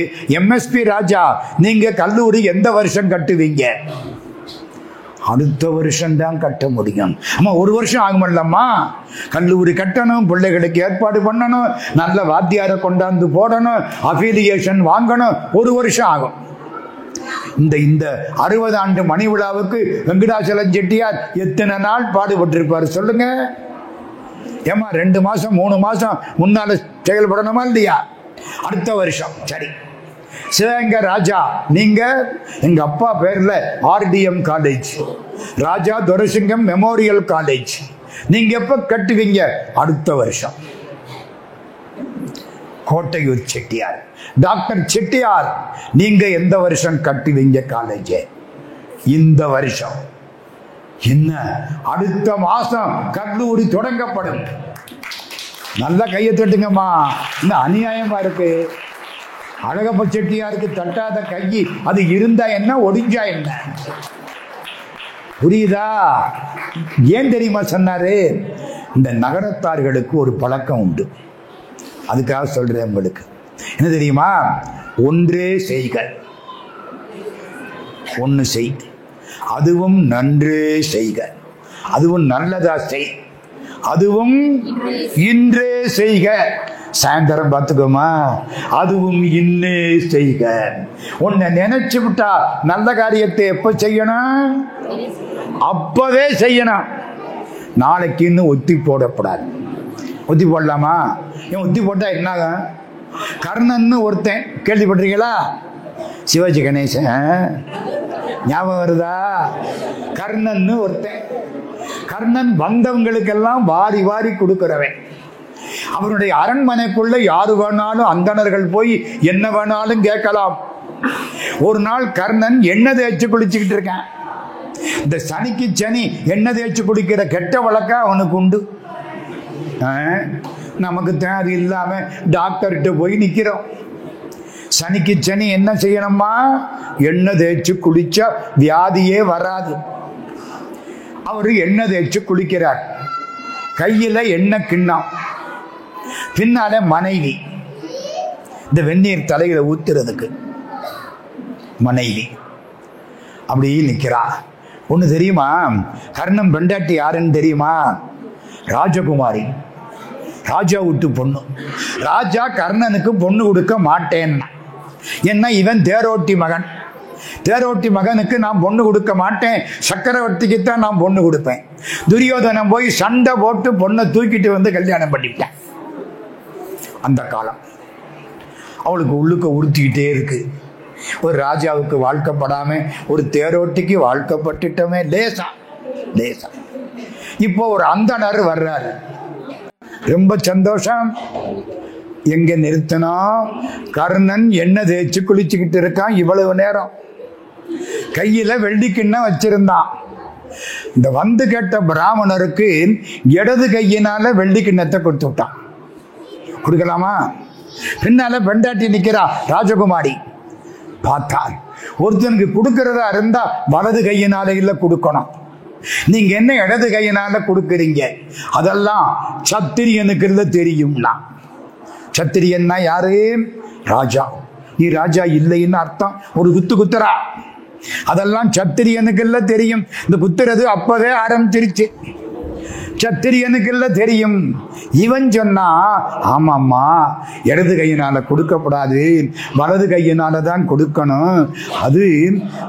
MSP ராஜா நீங்க கல்லூரி எந்த வருஷம் கட்டுவீங்க? அடுத்த வருஷம் தான் கட்ட முடியும். ஆமா, 1 வருஷம் ஆகுமல்லம்மா. கல்லூரி கட்டணும், பிள்ளைகளுக்கு ஏற்பாடு பண்ணணும், நல்ல வாத்தியாரை கொண்டாந்து போடணும், அபிலியேஷன் வாங்கணும், 1 வருஷம் ஆகும். இந்த 60 ஆண்டு மணி விழாவுக்கு வெங்கடாச்சலம் செட்டியார் எத்தனை நாள் பாடுபட்டிருப்பாரு சொல்லுங்க. ஏமா 2 மாசம் 3 மாசம் முன்னால செயல்படணுமா இல்லையா? அடுத்த வருஷம். சரி, சிவகங்கை ராஜா, நீங்க எங்க அப்பா பேர்ல RDM காலேஜ், ராஜா துரைசிங்கம் மெமோரியல் காலேஜ், நீங்க எப்ப கட்டுவீங்க? அடுத்த வருஷம். கோட்டையூர் செட்டியார், டாக்டர் செட்டியார் நீங்க எந்த வருஷம் கட்டுவீங்க காலேஜ்? இந்த வருஷம். என்ன, அடுத்த மாசம் கல்லூரி தொடங்கப்படும். நல்லா கையை தட்டுங்கம்மா. இந்த அநியாயமா இருக்கு. அழகப்ப செட்டியாருக்கு தட்டாத கை, அது இருந்தா என்ன, ஒடிஞ்சா என்ன? புரியுதா? ஏன் தெரியுமா சொன்னாரு? இந்த நகரத்தார்களுக்கு ஒரு பழக்கம் உண்டு, அதுக்காக சொல்றேன் உங்களுக்கு. என்ன தெரியுமா? ஒன்றே செய்க, ஒன்று செய், அதுவும் நன்றே செய்க, அதுவும் நல்லதா செய், அதுவும் இன்றே செய்க. சாயந்தரம் பார்த்துக்கோமா, அதுவும் இன்னே செய்க. உன்னை நினைச்சு விட்டா நல்ல காரியத்தை எப்ப செய்யணும்? அப்பவே செய்யணும். நாளைக்கு இன்னும் ஒத்தி போடக்கூடாது. ஒத்தி போடலாமா? ஏன் ஒத்தி போட்டா என்ன? கர்ணன் ஒருத்தன் கேள்விப்பட்டிருக்கீங்களா? சிவாஜி கணேசன் ஞாபகம் வருதா? கர்ணன் ஒருத்தன். கர்ணன் வந்தவங்களுக்கெல்லாம் வாரி வாரி கொடுக்கிறவன். அவருடைய அரண்மனைக்குள்ள யாரு வேணாலும் அந்தணர்கள் போய் என்ன வேணாலும் கேட்கலாம். ஒரு நாள் கர்ணன் எண்ணெய் தேய்ச்சி குளிச்சுக்கிட்டு இருக்கான். இந்த சனிக்கு சனி எண்ணெய் தேய்ச்சி குளிக்கிற கெட்ட வழக்கம் அவனுக்கு உண்டு. நமக்கு தேவை இல்லாம டாக்டர்கிட்ட போய் நிக்கிறோம். சனிக்கு சனி என்ன செய்யணுமா? எண்ணெய் தேய்ச்சி குளிச்சா வியாதியே வராது. அவரு எண்ணெய் தேய்ச்சி குளிக்கிறார். கையில எண்ணெய் கிண்ணம், பின்னால மனைவி இந்த வெந்நீர் தலையில ஊத்துறதுக்கு மனைவி அப்படி நிக்கிறா. ஒண்ணு தெரியுமா? கர்ணன் பெண்டாட்டி யாருன்னு தெரியுமா? ராஜகுமாரி, ராஜா விட்டு பொண்ணு. ராஜா கர்ணனுக்கு பொண்ணு கொடுக்க மாட்டேன்னா, என்ன இவன் தேரோட்டி மகன், தேரோட்டி மகனுக்கு நான் பொண்ணு கொடுக்க மாட்டேன், சக்கரவர்த்திக்கு தான் நான் பொண்ணு கொடுப்பேன். துரியோதனன் போய் சண்டை போட்டு பொண்ணை தூக்கிட்டு வந்து கல்யாணம் பண்ணிவிட்டேன். அந்த காலம் அவளுக்கு உள்ளுக்க உறுத்திக்கிட்டே இருக்கு. ஒரு ராஜாவுக்கு வாழ்க்கப்படாம ஒரு தேரோட்டிக்கு வாழ்க்கப்பட்டுட்டோமே, லேசா லேசா. இப்போ ஒரு அந்தணர் வர்றாரு, ரொம்ப சந்தோஷம். எங்க நிறுத்தினா? கர்ணன் எண்ணெய் தேய்ச்சி குளிச்சுக்கிட்டு இருக்கான். இவ்வளவு நேரம் கையில வெள்ளி கிண்ணம் வச்சிருந்தான். இந்த வந்து கேட்ட பிராமணருக்கு இடது கையினால வெள்ளி கிண்ணத்தை கொடுத்து விட்டான். கொடுக்கலாமா? பின்னால பெண்டாட்டி நிக்கிறா ராஜகுமாரி. பார்த்தால் ஒருத்தனுக்கு கொடுக்கறதா இருந்தா வலது கையினால இல்ல கொடுக்கணும். நீங்க என்ன இடது கையினால கொடுக்கறீங்க? அதெல்லாம் சத்திரியனுக்கு இல்ல தெரியும்னா. சத்திரியன்னா யாரு? ராஜா. நீ ராஜா இல்லைன்னு அர்த்தம். ஒரு குத்து குத்துறா, அதெல்லாம் சத்திரியனுக்கு இல்ல தெரியும். இந்த குத்துறது அப்பவே ஆரம்பிச்சிருச்சு. சத்திரியனுக்கு இல்ல தெரியும். இவன் சொன்னா, ஆமாம்மா இடது கையினால கொடுக்கப்படாது, வலது கையினால தான் கொடுக்கணும். அது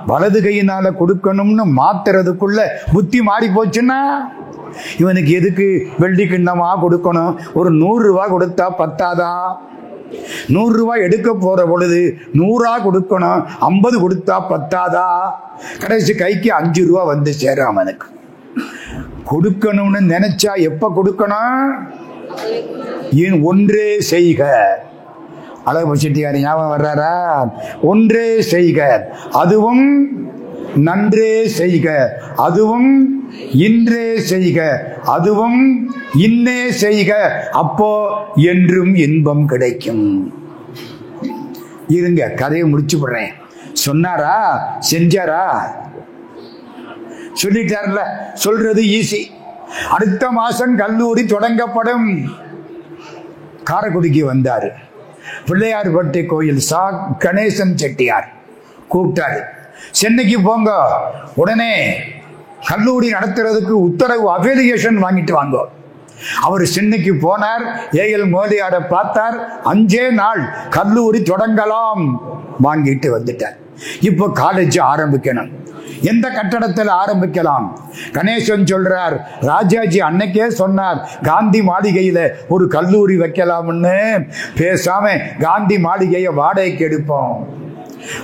வலது கையினால கொடுக்கணும்னு மாத்துறதுக்குள்ள புத்தி மாறி போச்சுன்னா இவனுக்கு எதுக்கு வெள்ளி கிண்ணமா கொடுக்கணும்? ஒரு 100 ரூபாய் கொடுத்தா பத்தாதா? 100 ரூபாய் எடுக்க போற பொழுது 100 கொடுக்கணும், 50 கொடுத்தா பத்தாதா? கடைசி கைக்கு 5 ரூபாய் வந்து சேரும். அவனுக்கு கொடுக்கணும்னு நினைச்சா எப்ப கொடுக்கணும்? ஒன்றே செய்க. அழகப்ப செட்டியார் ஞாபகம் வர்றாரா? ஒன்றே செய்க அதுவும் நன்றே செய்க அதுவும் இன்றே செய்க அதுவும் இன்னே செய்க அப்போ என்றும் இன்பம் கிடைக்கும். இருங்க, கதையை முடிச்சு போடுறேன். சொன்னாரா? செஞ்சாரா? சொல்லிட்டார்ல. சொல்றது ஈஸி. அடுத்த மாசம் கல்லூரி தொடங்கப்படும். காரைக்குடிக்கு வந்தாரு. பிள்ளையார்பட்டி கோயில் சா கணேசன் செட்டியார் கூப்பிட்டாரு. சென்னைக்கு போங்க, உடனே கல்லூரி நடத்துறதுக்கு உத்தரவு அப்ளிகேஷன் வாங்கிட்டு வாங்க. அவர் சென்னைக்கு போனார். ஏஎல் மோதியார பார்த்தார். 5 நாள் கல்லூரி தொடங்கலாம். வாங்கிட்டு வந்துட்டார். இப்போ காலேஜ் ஆரம்பிக்கணும். எந்த கட்டடத்தில் ஆரம்பிக்கலாம்? கணேசன் சொல்றார், ராஜாஜி அன்னைக்கே சொன்னார் காந்தி மாளிகையில ஒரு கல்லூரி வைக்கலாம்னு. பேசாம காந்தி மாளிகையை வாடகைக்கு எடுப்போம்.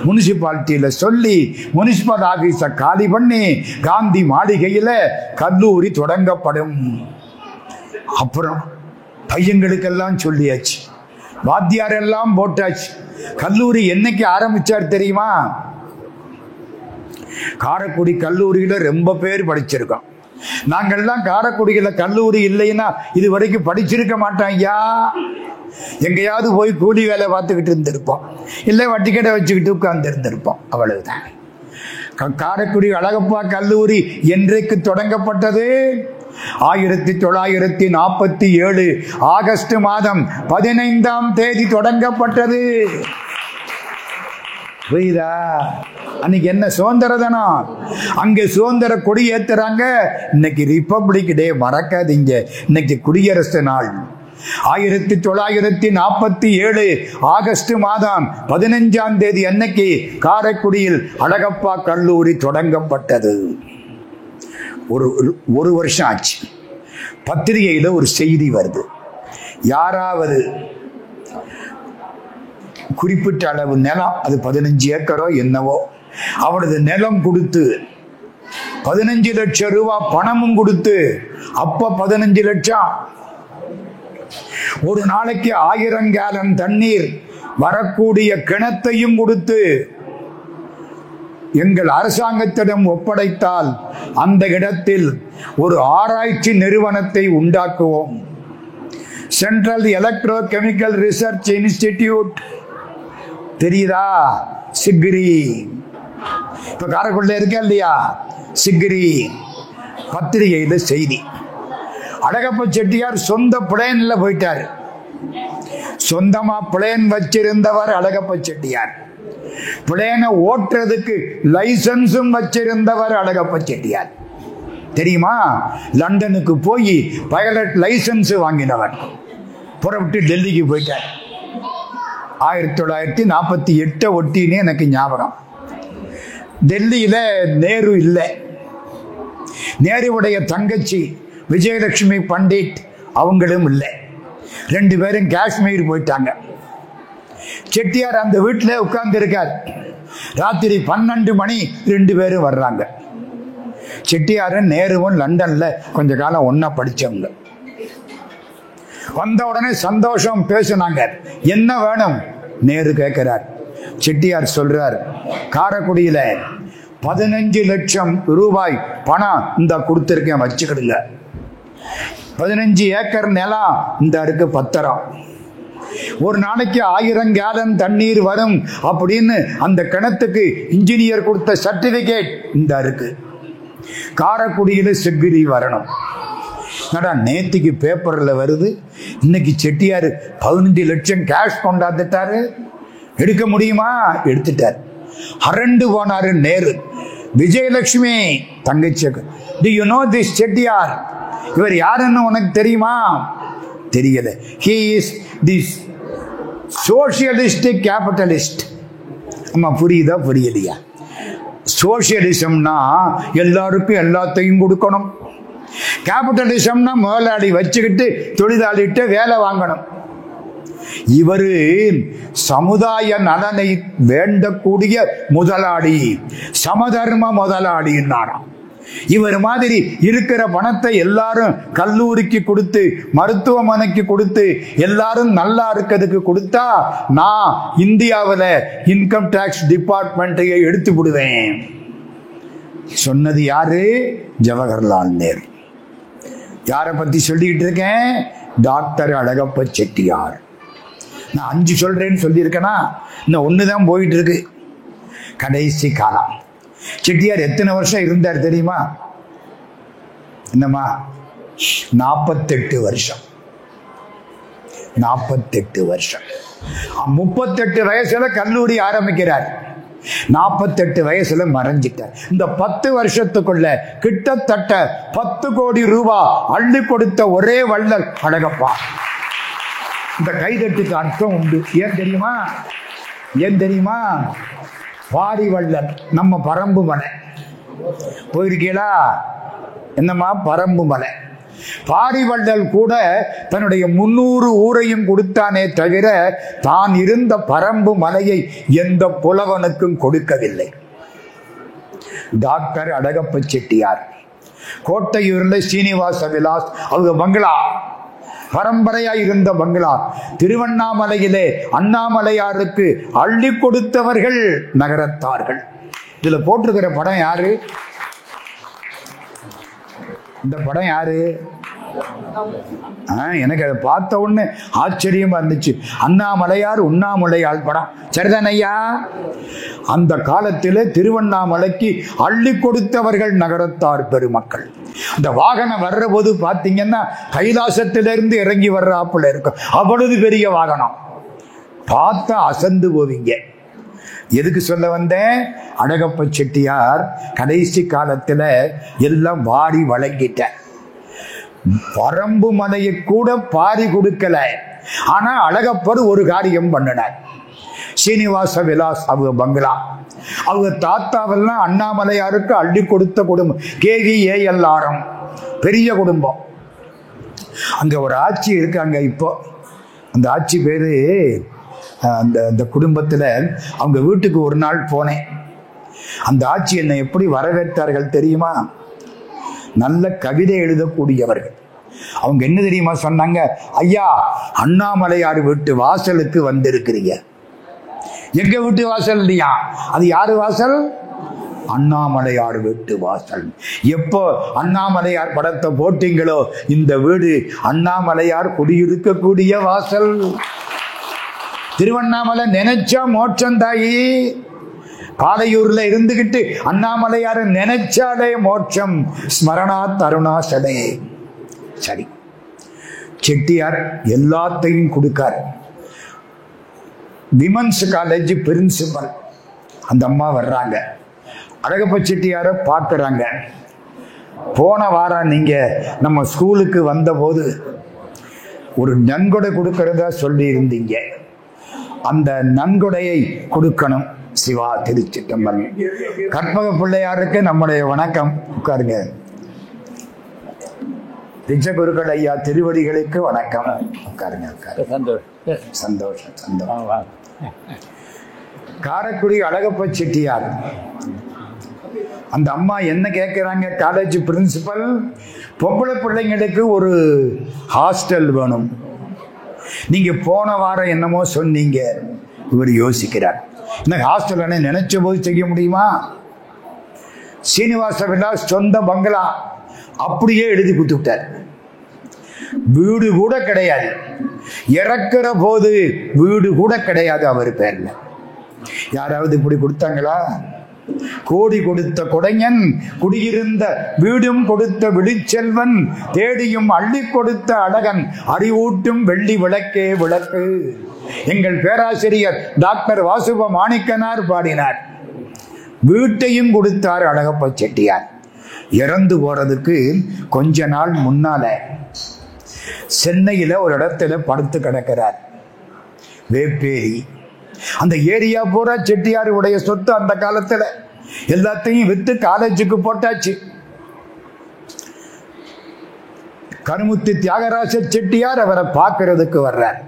முனிசிபாலிட்டியில சொல்லி முனிசிபல் ஆபீஸ காலி பண்ணி காந்தி மாளிகையில கல்லூரி தொடங்கப்படும். அப்புறம் பையங்களுக்கெல்லாம் சொல்லியாச்சு, வாத்தியார் எல்லாம் போட்டாச்சு. கல்லூரி என்னைக்கு ஆரம்பிச்சார் தெரியுமா? காரைக்குடி கல்லூரியில ரொம்ப பேர் படிச்சிருக்கோம். நாங்கள்லாம் காரைக்குடியில கல்லூரி இல்லைன்னா இது வரைக்கும் படிச்சிருக்க மாட்டோம் ஐயா. எங்கேயாவது போய் கூலி வேலை பார்த்துக்கிட்டு இருந்திருப்போம், இல்லை வட்டிக்கடை வச்சுக்கிட்டு உட்கார்ந்து இருந்திருப்போம், அவ்வளவுதான். காரைக்குடி அழகப்பா கல்லூரி என்றைக்கு தொடங்கப்பட்டது? 1947 ஆகஸ்ட் மாதம் 15ஆம் தேதி தொடங்கப்பட்டது. புரியுதா? அன்னைக்கு என்ன சுதந்திர தினம். அங்க சுதந்திர கொடி ஏத்துறாங்க. இன்னைக்கு ரிப்பப்ளிக் டே, மறக்காதீங்க. இன்னைக்கு குடியரசு நாள். 1947 ஆகஸ்ட் மாதம் 15ஆம் தேதி அன்னைக்கு காரைக்குடியில் அழகப்பா கல்லூரி தொடங்கப்பட்டது. ஒரு வருஷம் ஆச்சு. பத்திரிகையில ஒரு செய்தி வருது, யாராவது குறிப்பிட்ட அளவு நிலம், அது 15 ஏக்கரோ என்னவோ, அவனது நிலம் கொடுத்து 15 லட்சம் ரூபாய் பணமும் கொடுத்து, அப்ப 15 லட்சம், ஒரு நாளைக்கு 1000 கேலன் தண்ணீர் வரக்கூடிய கிணத்தையும் கொடுத்து எங்கள் அரசாங்கத்திடம் ஒப்படைத்தால் அந்த இடத்தில் ஒரு ஆராய்ச்சி நிறுவனத்தை உண்டாக்குவோம். Central Electrochemical Research Institute, தெரியுதா? சிக்ரி. இப்ப காரைக்குடியில் இருக்கா இல்லையா? சிக்ரி. பத்திரிகையில செய்தி. அழகப்ப செட்டியார் சொந்த பிளேன்ல போயிட்டார். சொந்தமா பிளேன் வச்சிருந்தவர் அழகப்ப செட்டியார். பிளேனை ஓட்டுறதுக்கு லைசன்ஸும் வச்சிருந்தவர் அழகப்ப செட்டியார். தெரியுமா? லண்டனுக்கு போய் பைலட் லைசன்ஸ் வாங்கினவர். புறப்பட்டு டெல்லிக்கு போயிட்டார். 1948 ஒட்டின்னு எனக்கு ஞாபகம். டெல்லியில நேரு இல்லை. நேருவுடைய தங்கச்சி விஜயலட்சுமி பண்டிட் அவங்களும் இல்லை. 2 பேரும் காஷ்மீர் போயிட்டாங்க. செட்டியார் அந்த வீட்டில் உட்கார்ந்து இருக்கார். ராத்திரி 12 மணி 2 பேரும் வர்றாங்க. செட்டியாரும் நேருவும் லண்டன்ல கொஞ்ச காலம் ஒன்னா படிச்சவங்க. வந்த உடனே சந்தோஷம் பேசினாங்க. என்ன வேணும்? நேரு கேட்கிறார். செட்டியார் சொல்றார், காரைக்குடியில 15 லட்சம் ரூபாய் பணம் இந்த கொடுத்திருக்கேன், வச்சுக்கிடுங்க. 15 ஏக்கர் நிலம் இந்த இருக்கு, பத்திரம். ஒரு நாளைக்கு 1000 கேலன் தண்ணீர் வரும் அப்படின்னு அந்த கிணத்துக்கு இன்ஜினியர் கொடுத்த சர்டிபிகேட் இந்த இருக்கு. காரைக்குடியில சிக்ரி வரணும். நேத்திக்கு பேப்பர்ல வருது, இன்னைக்கு செட்டியார் 15 லட்சம் கேஷ் கொண்டாந்துட்டாரு. எடுக்க முடியுமா? எடுத்துட்டார். அரண்டு போனாரு நேரு. விஜயலட்சுமி தங்கச்சி, to you know this Chettiar? இவர் யாருன்னு உனக்கு தெரியுமா? தெரியல. He is this socialist capitalist. அம்மா புரியுதா புரியலையா? சோசியலிசம்னா எல்லாருக்கும் எல்லாத்தையும் கொடுக்கணும். கேபிட்டலிசம்னா முதலாளி வச்சுக்கிட்டு தொழிலாளிகிட்ட வேலை வாங்கணும். இவரு சமுதாய நலனை வேண்டக்கூடிய முதலாளி, சமதர்ம முதலாளின்னாராம். இவர் மாதிரி இருக்கிற பணத்தை எல்லாரும் கல்லூரிக்கு கொடுத்து மருத்துவமனைக்கு கொடுத்து எல்லாரும் நல்லா இருக்கிறதுக்கு கொடுத்தா நான் இந்தியாவில் இன்கம் டாக்ஸ் டிபார்ட்மெண்ட்டையே எடுத்து விடுவேன். சொன்னது யாரு? ஜவஹர்லால் நேரு. யாரை பத்தி சொல்லிட்டு இருக்கேன்? டாக்டர் அழகப்ப செட்டியார். நான் 5 சொல்றேன்னு சொல்லியிருக்கேனா? இன்னும் 1 தான் போயிட்டு இருக்கு. கடைசி காலம். செட்டியார் எத்தனை வருஷம் இருந்தார் தெரியுமா? என்னம்மா? 48 வருஷம். 48 வருஷம். 38 வயசுல கல்லூரி ஆரம்பிக்கிறார். 48 வயசுல மறைஞ்சிட்டார். இந்த 10 வருஷத்துக்குள்ள கிட்டத்தட்ட 10 கோடி ரூபாய் அள்ளி கொடுத்த ஒரே வள்ளல் அழகப்பா. இந்த கைதட்டுக்கு அர்த்தம் உண்டு. ஏன் தெரியுமா? ஏன் தெரியுமா? பாரி வள்ளல். நம்ம பரம்பு மலை போயிருக்கீங்களா? என்னம்மா? பரம்பு மலை. பாரி வள்ளல் கூட தன்னுடைய 300 ஊரையும் கொடுத்தானே தவிர தான் இருந்த பரம்பு மலையை எந்த புலவனுக்கும் கொடுக்கவில்லை. டாக்டர் அழகப்ப செட்டியார். கோட்டையூர்ல சீனிவாச விலாஸ் அவங்க பங்களா, பரம்பரையா இருந்த பங்களா. திருவண்ணாமலையிலே அண்ணாமலையாருக்கு அள்ளி கொடுத்தவர்கள் நகரத்தார்கள். இதுல போட்டிருக்கிற படம் யாரு? இந்த படம் யாரு? எனக்கு அதை பார்த்த உடனே ஆச்சரியமா இருந்துச்சு. அண்ணாமலையார் உண்ணாமலையார் படம். சரிதானையா? அந்த காலத்திலே திருவண்ணாமலைக்கு அள்ளி கொடுத்தவர்கள் நகரத்தார் பெருமக்கள். அந்த வாகனம் வர்ற போது பாத்தீங்கன்னா கைலாசத்திலிருந்து இறங்கி வர்ற ஆப்புல இருக்கும். அவ்வளவு பெரிய வாகனம். பார்த்தா அசந்து போவீங்க. எதுக்கு சொல்ல வந்தேன்? அழகப்ப செட்டியார் கடைசி காலத்துல எல்லாம் வாரி வழங்கிட்ட. பரம்பு மலையை கூட பாரி கொடுக்கல. ஆனா அழகப்பர் ஒரு காரியம் பண்ணினார். சீனிவாச விலாஸ் அவங்க பங்களா, அவங்க தாத்தாவெல்லாம் அண்ணாமலையாருக்கு அள்ளி கொடுத்த குடும்பம். KVALRM பெரிய குடும்பம். அங்க ஒரு ஆட்சி இருக்காங்க இப்போ. அந்த ஆட்சி பேரு அந்த குடும்பத்துல அவங்க வீட்டுக்கு ஒரு நாள் போனேன். அந்த ஆட்சி என்னை எப்படி வரவேற்றார்கள் தெரியுமா? நல்ல கவிதை எழுதக்கூடியவர்கள். அவங்க என்ன தெரியுமா சொன்னாங்க? ஐயா, அண்ணாமலையார் வீட்டு வாசலுக்கு வந்திருக்கிறீங்க. எங்க வீட்டு வாசல் இல்லையா? அது யாரு வாசல்? அண்ணாமலையார் வீட்டு வாசல். எப்போ அண்ணாமலையார் படத்தை போட்டீங்களோ இந்த வீடு அண்ணாமலையார் குடியிருக்கக்கூடிய வாசல். திருவண்ணாமலை நினைச்சா மோட்சம் தாயி. பாலையூர்ல இருந்துகிட்டு அண்ணாமலையார நினைச்சாலே மோட்சம். ஸ்மரணா தருணாசலே. சரி, செட்டியார் எல்லாத்தையும் கொடுக்கார். விமன்ஸ் காலேஜ் பிரின்சிபல் அந்த அம்மா வர்றாங்க. அழகப்ப செட்டியார பார்க்குறாங்க. போன வாரம் நீங்க நம்ம ஸ்கூலுக்கு வந்த போது ஒரு நன்கொடை கொடுக்கறதா சொல்லி இருந்தீங்க. அந்த நன்கொடையை கொடுக்கணும். சிவா திருச்சிட்டம்பலம். கற்பக பிள்ளையாருக்கு நம்முடைய வணக்கம். உட்காருங்க. குருக்கள் ஐயா திருவடிகளுக்கு வணக்கம். உட்காருங்க. சந்தோஷம் சந்தோஷம். காரைக்குடி அழகப்ப செட்டியார் அந்த அம்மா என்ன கேட்கிறாங்க? காலேஜ் பிரின்சிபல், பொம்பளை பிள்ளைங்களுக்கு ஒரு ஹாஸ்டல் வேணும். நீங்க போன வாரம் என்னமோ சொன்னீங்க. இவர் யோசிக்கிறார். எனக்கு ஹாஸ்டல் நினைச்ச போது செய்ய முடியுமா? சீனிவாச விலாஸ் சொந்த பங்களா அப்படியே எழுதி கொடுத்துட்டார். வீடு கூட கிடையாது. இறக்குற போது வீடு கூட கிடையாது அவர் பேர்ல. யாராவது இப்படி கொடுத்தாங்களா? கோடி கொடுத்த கொடையன், குடியிருந்த வீடும் கொடுத்த விழிச்செல்வன், தேடியும் அள்ளி கொடுத்த அழகன், அறிவூட்டும் வெள்ளி விளக்கே விளக்கு. எங்கள் பேராசிரியர் டாக்டர் வாசுப மாணிக்கனார் பாடினார். வீட்டையும் கொடுத்தார் அழகப்ப செட்டியார். இறந்து போறதுக்கு கொஞ்ச நாள் முன்னால சென்னையில ஒரு இடத்துல படுத்து கிடக்கிறார். வேப்பேரி. அந்த ஏரியா பூரா செட்டியார் உடைய சொத்து. அந்த காலத்துல எல்லாத்தையும் வித்து காலேஜுக்கு போட்டாச்சு. கருமுத்தி தியாகராஜ செட்டியார் அவரை பார்க்கறதுக்கு வர்றார்.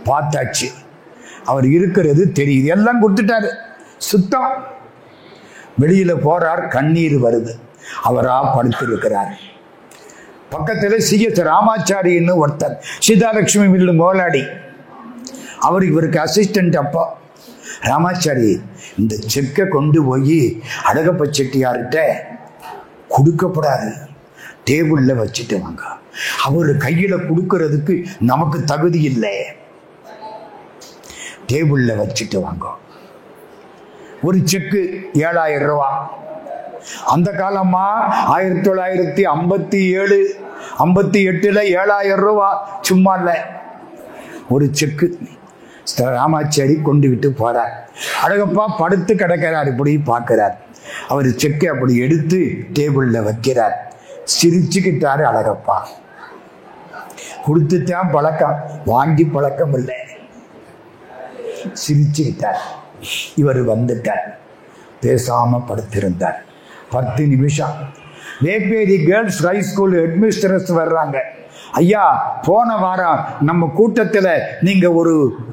பார்த்தாச்சு. அவர் இருக்கிறது தெரியுது. எல்லாம் கொடுத்துட்டாரு. சுத்தம். வெளியில போறார், கண்ணீர் வருது. அவரா படுத்திருக்கிறார். பக்கத்துல சிஎஸ் ராமாச்சாரின்னு ஒருத்தர், சீதாலட்சுமி மில்லு முதலாளி, அவர் இவருக்கு அசிஸ்டன்ட். அப்பா ராமாச்சாரி, இந்த செக்கை கொண்டு போய் அழகப்ப செட்டியார்கிட்ட கொடுக்கப்படாது, டேபிள்ல வச்சுட்டு வாங்க. அவரு கையில கொடுக்கறதுக்கு நமக்கு தகுதி இல்லை, டேபிள்ல வச்சுட்டு வாங்க. ஒரு செக்கு 7000 ரூபா. அந்த காலமா 1957 58 7000 ரூபா சும்மா இல்ல. ஒரு செக்கு ராமாச்சாரி கொண்டு விட்டு போறார். அழகப்பா படுத்து கிடக்கிறார், இப்படி பார்க்கிறார். அவர் செக்கை அப்படி எடுத்து டேபிள்ல வைக்கிறார். சிரிச்சுக்கிட்டாரு அழகப்பா. கொடுத்துட்டான் பழக்கம், வாங்கி பழக்கம் இல்லை. சிரிச்சுக்கிட்டார். இவர் வந்துட்டார், பேசாம படுத்திருந்தார். 10 நிமிஷம் வேப்பேரி கேர்ள்ஸ் ஹை ஸ்கூல் ஹெட்மிஸ்டரஸ் வர்றாங்க. ஐயா, போன வாரம் நம்ம கூட்டத்தில் நீங்க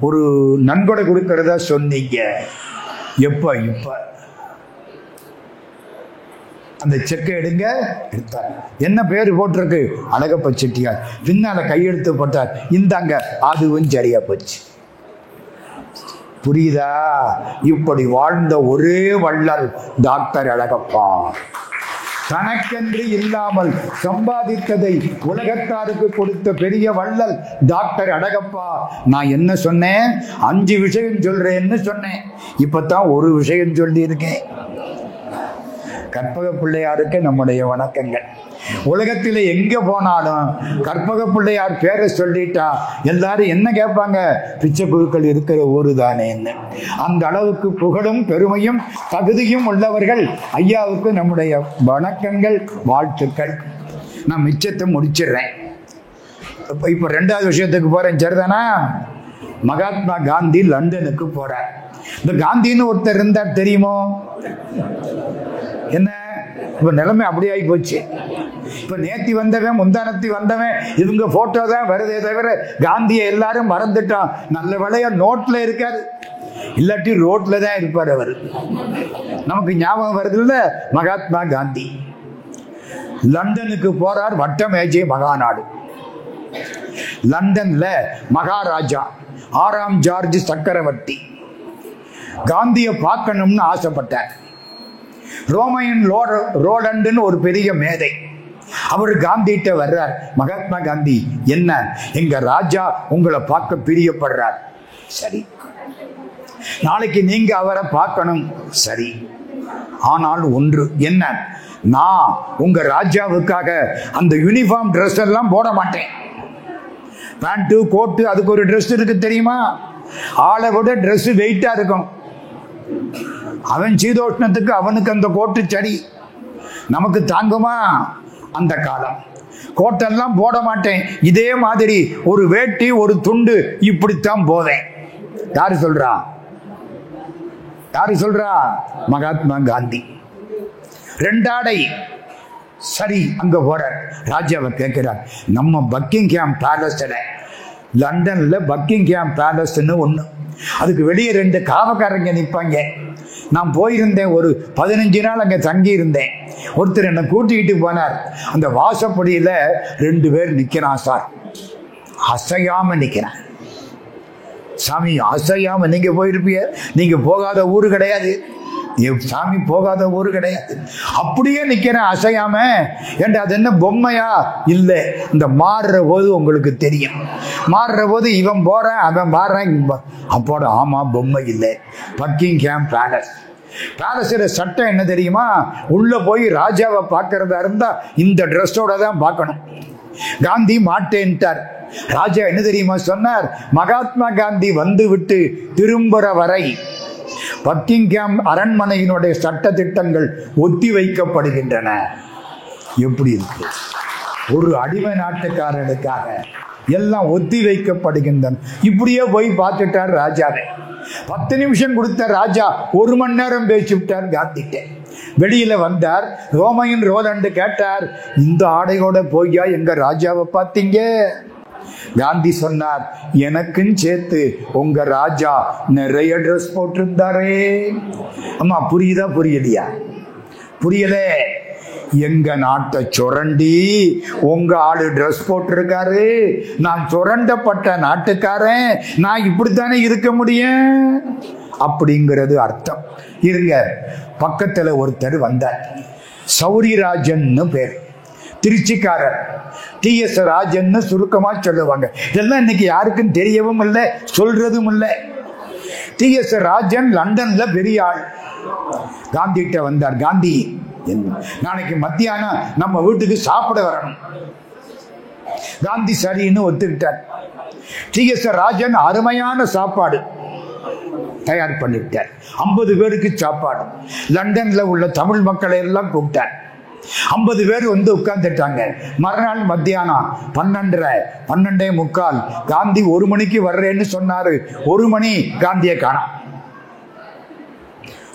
ஒரு நன்கொடை கொடுக்கறதா சொன்னீங்க, எப்ப? இப்ப அந்த செக்கை எடுங்க. எடுத்தார். என்ன பேர் போட்டிருக்கு? அழகப்ப செட்டியார். பின்னால கையெழுத்து போட்டார். இந்தாங்க. அதுவும் சரியா போச்சு. புரியுதா? இப்படி வாழ்ந்த ஒரே வள்ளல் டாக்டர் அழகப்பா. தனக்கென்று இல்லாமல் சம்பாதித்ததை உலகத்தாருக்கு கொடுத்த பெரிய வள்ளல் டாக்டர் அழகப்பா. நான் என்ன சொன்னேன்? 5 விஷயம் சொல்றேன்னு சொன்னேன். இப்பதான் ஒரு விஷயம் சொல்லி இருக்கேன். கற்பக பிள்ளையாருக்கு நம்முடைய வணக்கங்கள். உலகத்தில் எங்க போனாலும் கற்பக பிள்ளையார் பேரை சொல்லிட்டா எல்லாரும் என்ன கேட்பாங்க? பிச்சை குழுக்கள் இருக்கிற ஊரு தானே. அந்த அளவுக்கு புகழும் பெருமையும் தகுதியும் உள்ளவர்கள் ஐயாவுக்கு நம்முடைய வணக்கங்கள், வாழ்த்துக்கள். நான் மிச்சத்தை முடிச்சிடுறேன். இப்ப 2வது விஷயத்துக்கு போறேன், சரிதானா? மகாத்மா காந்தி லண்டனுக்கு போறார். இந்த காந்தின்னு ஒருத்தர் இருந்தார், தெரியுமோ? என்ன இப்ப நிலைமை அப்படி ஆகி போச்சு. இப்ப நேத்தி வந்தவன், முந்தானத்தி வந்தவன், இவங்க போட்டோ தான் வருதே தவிர காந்தியை எல்லாரும் மறந்துட்டான். நல்ல வேளையா நோட்ல இருக்காரு, இல்லாட்டி ரோட்ல தான் இருப்பார் அவர். நமக்கு ஞாபகம் வருது இல்ல மகாத்மா காந்தி. லண்டனுக்கு போறார், வட்ட மேஜை மகாநாடு. லண்டன்ல மகாராஜா 6ஆம் ஜார்ஜ் சக்கரவர்த்தி காந்தியை பார்க்கணும்னு ஆசைப்பட்டார். ரோமையன் ரோலண்டுன்னு ஒரு பெரிய மேதை, அவர் காந்திகிட்ட வர்றார். மகாத்மா காந்தி, என்ன, எங்க ராஜா உங்களை பார்க்க பிரியப்படுறார். சரி, நாளைக்கு நீங்க அவரை பார்க்கணும். சரி, ஆனால் ஒன்று, என்ன, நான் உங்க ராஜாவுக்காக அந்த யூனிஃபார்ம் ட்ரெஸ் எல்லாம் போட மாட்டேன். பேண்ட் கோட்டு அதுக்கு ஒரு ட்ரெஸ் இருக்கு தெரியுமா? ஆளை விட ட்ரெஸ் வெயிட்டா இருக்கும். அவன் சீதோஷ்ணத்துக்கு அவனுக்கு அந்த கோட்டு சரி, நமக்கு தாங்குமா? அந்த காலம் கோட்டெல்லாம் போட மாட்டேன். இதே மாதிரி ஒரு வேட்டி ஒரு துண்டு இப்படித்தான் போவேன். யாரு சொல்றா? யாரு சொல்றா? மகாத்மா காந்தி. 2 ஆடை. சரி, அங்க போற ராஜாவை கேட்கிறார். நம்ம பக்கிங்ஹாம் பேலஸ்ல, லண்டன்ல பக்கிங்ஹாம் பேலஸ்ன்னு ஒண்ணு, அதுக்கு வெளியே 2 காவக்காரங்க நிற்பாங்க. நான் போயிருந்தேன், ஒரு 15 நாள் அங்க தங்கி இருந்தேன். ஒருத்தர் என்னை கூட்டிக்கிட்டு போனார். அந்த வாசப்படியில 2 பேர் நிக்கிறான் சார், அசையாம நிக்கிறான். சாமி, அசையாம நீங்க போயிருப்பீங்க, நீங்க போகாத ஊரு கிடையாது. சாமி போகாத ஊரு கிடையாது. அப்படியே நிக்கிறேன் அசையாம. ஏன்டா அது என்ன பொம்மையா? இல்ல, இந்த மாறுற போது உங்களுக்கு தெரியும். மாறுற போது இவன் போறான், அவன் மாறுறான். அப்போட ஆமா, பொம்மை இல்லை. Buckingham palace. பேலஸ்ல சட்டம் என்ன தெரியுமா? உள்ள போய் ராஜாவை பார்க்கறதா இருந்தா இந்த ட்ரெஸ்ஸோட தான் பார்க்கணும். காந்தி மாட்டேன்ட்டார். ராஜா என்ன தெரியுமா சொன்னார்? மகாத்மா காந்தி வந்து விட்டு திரும்புற வரை பக்கிங்ஹாம் அரண்மனையினுடைய சட்ட திட்டங்கள் ஒத்தி வைக்கப்படுகின்றன. எப்படி இருக்கு? ஒரு அடிமை நாட்டுக்காரனுக்காக எல்லாம் ஒத்தி வைக்கப்படுகின்றன. இப்படியே போய் பார்த்துட்டார் ராஜாவை. 10 நிமிஷம் கொடுத்த ராஜா 1 மணி நேரம் பேசிவிட்டார் காந்திட்ட. வெளியில வந்தார். ரோமையன் ரோலண்டு கேட்டார், இந்த ஆடையோட போய்யா எங்க ராஜாவை பார்த்தீங்க? காந்தி சொன்னார், எனக்குன்னு சேர்த்து உங்க ராஜா நிறைய ட்ரெஸ் போட்டிருந்தாரே. அம்மா, புரியுதா புரியலையா? புரியல. எங்க நாட்டை சுரண்டி உங்க ஆளு ட்ரெஸ் போட்டிருக்காரு, நான் சுரண்டப்பட்ட நாட்டுக்காரன், நான் இப்படித்தானே இருக்க முடியும் அப்படிங்கிறது அர்த்தம். இருங்க, பக்கத்துல ஒருத்தர் வந்தார், சௌரிராஜன் பேர், திருச்சிக்காரர். TS ராஜன் சுருக்கமா சொல்லுவாங்க. இதெல்லாம் இன்னைக்கு யாருக்கும் தெரியவும் இல்லை, சொல்றதும் இல்லை. TS ராஜன் லண்டன்ல பெரிய ஆள். காந்தி கிட்ட வந்தார். காந்தி, நாளைக்கு மத்தியானம் நம்ம வீட்டுக்கு சாப்பிட வரணும். காந்தி சரின்னு ஒத்துக்கிட்டார். TS ராஜன் அருமையான சாப்பாடு தயார் பண்ணிவிட்டார். 50 பேருக்கு சாப்பாடு. லண்டன்ல உள்ள தமிழ் மக்களை எல்லாம் கூப்பிட்டார். 50 பேர் வந்து உட்கார்ந்துட்டாங்க. மறுநாள் மத்தியானம் 12:30 காந்தி 1 மணிக்கு வர்றேன்னு சொன்னாரு. 1 மணி காந்தியை காணோம்.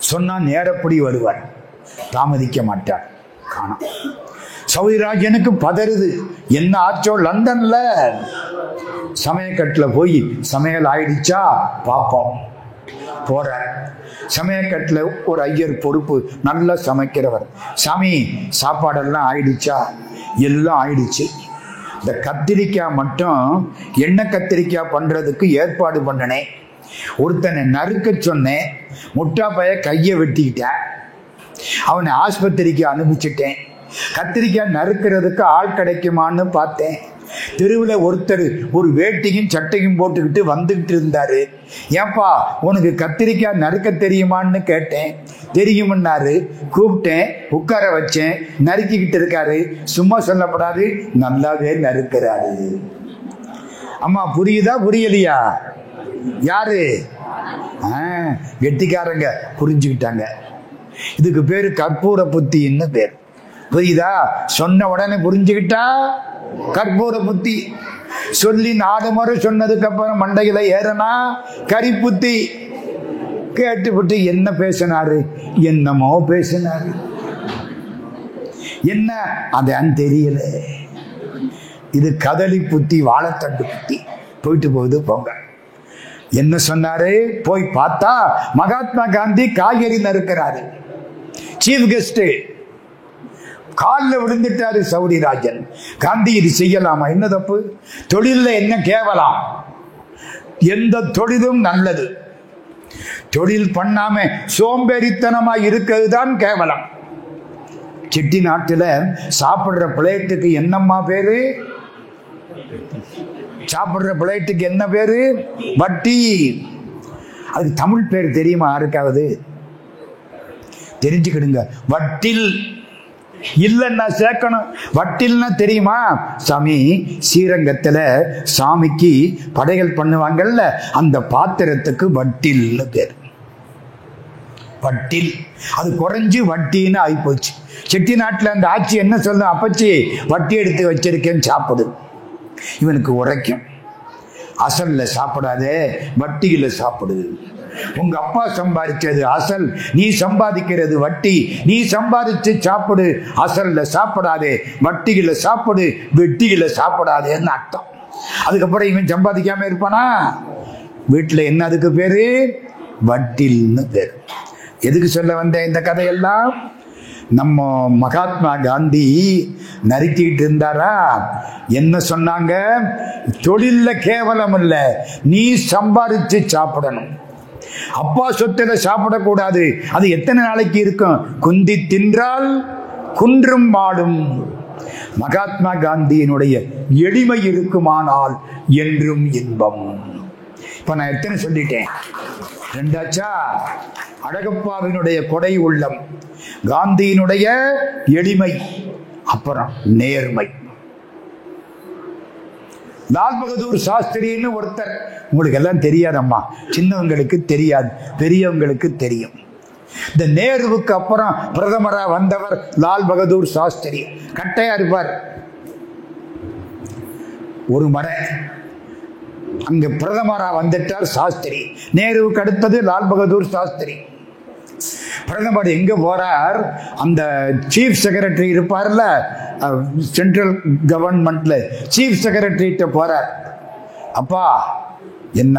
சொன்னா நேரப்படி வருவார், தாமதிக்க மாட்டார். காணோம். சௌரிராஜனுக்கு பதறுது, என்ன ஆச்சோ லண்டன்ல. சமயக்கட்டுல போய் சமையல் ஆயிடுச்சா பாப்போம் போற. சமயக்கட்டுல ஒரு ஐயர் பொறுப்பு, நல்லா சமைக்கிறவர். சாமி, சாப்பாடெல்லாம் ஆயிடுச்சா? எல்லாம் ஆயிடுச்சு. இந்த கத்திரிக்காய் மட்டும் எண்ணெய் கத்திரிக்காய் பண்றதுக்கு ஏற்பாடு பண்ணனே. ஒருத்தனை நறுக்க சொன்னேன், முட்டா பைய கையை வெட்டிக்கிட்டேன். அவனை ஆஸ்பத்திரிக்கு அனுப்பிச்சிட்டேன். கத்திரிக்காய் நறுக்கிறதுக்கு ஆள் கிடைக்குமான்னு பார்த்தேன். தெருவில் ஒருத்தர் ஒரு வேட்டியும் சட்டையும் போட்டுக்கிட்டு வந்துகிட்டு இருந்தாரு. ஏன்பா, உனக்கு கத்திரிக்காய் நறுக்க தெரியுமான்னு கேட்டேன். தெரியும்னாரு. கூப்பிட்டேன், உட்கார வச்சேன். நறுக்கிக்கிட்டு இருக்காரு. சும்மா சொல்லப்படாது, நல்லாவே நறுக்கிறாரு. அம்மா, புரியுதா புரியலையா? யாரு? கெட்டிக்காரங்க புரிஞ்சுக்கிட்டாங்க. இதுக்கு பேரு கற்பூர புத்தின்னு பேர். புரியுதா? சொன்ன உடனே புரிஞ்சுக்கிட்டா கற்பூர புத்தி. சொல்லி 4 முறை சொன்னதுக்கு அப்புறம் மண்டையில ஏறனா கரிப்புத்தி. கேட்டுவிட்டு என்ன பேசினாரு? என்னமோ பேசினாரு. என்ன அதான் தெரியல. இது கதலி புத்தி, வாழைத்தண்டு புத்தி. போயிட்டு போகுது, போங்க. என்ன சொன்னாரு? போய் பார்த்தா மகாத்மா காந்தி காய்கறி நறுக்கிறாரு. Chief guest. காலில் விழுந்துட்டாரு சௌரிராஜன். காந்தி, இது செய்யலாமா? என்ன தப்பு? தொழில என்ன கேவலம்? எந்த தொழிலும் நல்லது. தொழில் பண்ணாம சோம்பேறித்தனமா இருக்கிறது தான் கேவலம். செட்டி நாட்டுல சாப்பிடுற பிளேட்டுக்கு என்னம்மா பேரு? சாப்பிடுற பிளேட்டுக்கு என்ன பேரு? வட்டி. அது தமிழ் பேர் தெரியுமா யாருக்காவது? தெரிஞ்சுக்கிடுங்க. வட்டில் இல்லைன்னா சேர்க்கணும். வட்டில்னா தெரியுமா? சாமி, ஸ்ரீரங்கத்துல சாமிக்கு படைகள் பண்ணுவாங்கல்ல, அந்த பாத்திரத்துக்கு வட்டில்னு பேர். வட்டில். அது குறைஞ்சு வட்டின்னு ஆகிப்போச்சு. செட்டி நாட்டில் அந்த ஆட்சி என்ன சொல்லும்? அப்பச்சி, வட்டி எடுத்து வச்சிருக்கேன்னு சாப்பிடு. இவனுக்கு உரைக்கும். அசல்ல சாப்பிடாதே, வட்டியில சாப்பிடு. உங்க அப்பா சம்பாதிச்சது அசல், நீ சம்பாதிக்கிறது வட்டி. நீ சம்பாதிச்சு சாப்பிடு, அசல்ல சாப்பிடாதே, வட்டியில சாப்பிடு, வெட்டியில சாப்பிடாதேன்னு அர்த்தம். அதுக்கப்புறம் இவன் சம்பாதிக்காம இருப்பானா? வீட்டுல என்ன அதுக்கு பேரு? வட்டில்னு பேரு. எதுக்கு சொல்ல வந்த இந்த கதையெல்லாம்? நம்ம மகாத்மா காந்தி நறுக்கிட்டு இருந்தாரா? என்ன சொன்னாங்க? தொழில கேவலம் இல்ல, நீ சம்பாதிச்சு சாப்பிடணும். அப்பா சொத்துல சாப்பிடக்கூடாது. அது எத்தனை நாளைக்கு இருக்கும்? குந்தி தின்றால் குன்றும் வாடும். மகாத்மா காந்தியினுடைய எளிமை இருக்குமானால் என்றும் இன்பம். இப்ப நான் எத்தனை சொல்லிட்டேன்? 2 அழகப்பாவினுடைய கொடை உள்ளம், காந்தியினுடைய எளிமை, அப்புறம் நேர்மை. லால் பகதூர் சாஸ்திரின்னு ஒருத்தர், உங்களுக்கு எல்லாம் தெரியாதம்மா, சின்னவங்களுக்கு தெரியாது, பெரியவங்களுக்கு தெரியும். இந்த நேருவுக்கு அப்புறம் பிரதமரா வந்தவர் லால் பகதூர் சாஸ்திரி. கட்டையா இருப்பார். ஒரு முறை அங்க பிரதமரா வந்துட்டார் சாஸ்திரி. நேருவுக்கு அடுத்தது லால் பகதூர் சாஸ்திரி. பிரதமர் எங்க போறார்? அந்த சீஃப் செக்ரட்டரி இருப்பார்ல, சென்ட்ரல் கவர்மெண்ட்ல சீஃப் செக்ரட்டரிட்ட போறார். அப்பா, என்ன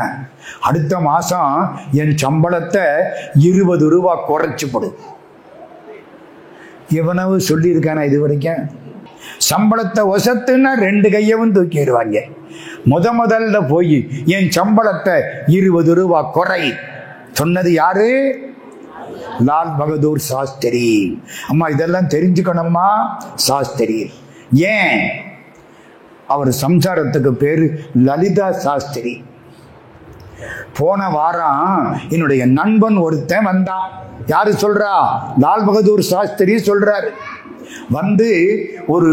அடுத்த மாசம் என் சம்பளத்தை 20 ரூபாய் குறைச்சு போடு. எவனவு சொல்லியிருக்கானா இது வரைக்கும்? சம்பளத்தை ஒசத்துன்னா 2 கையவும் தூக்கிடுவாங்க. முதல்ல போய் என் சம்பளத்தை 20 ரூபா குறை சொன்னது யாரு? லால் பகதூர் சாஸ்திரி. அம்மா இதெல்லாம் தெரிஞ்சுக்கணுமா? சாஸ்திரி. ஏன்? அவர் சம்சாரத்துக்கு பேரு லலிதா சாஸ்திரி. போன வாரம் என்னுடைய நண்பன் ஒருத்தன் வந்தான். யாரு சொல்றா? லால் பகதூர் சாஸ்திரி சொல்றாரு. வந்து ஒரு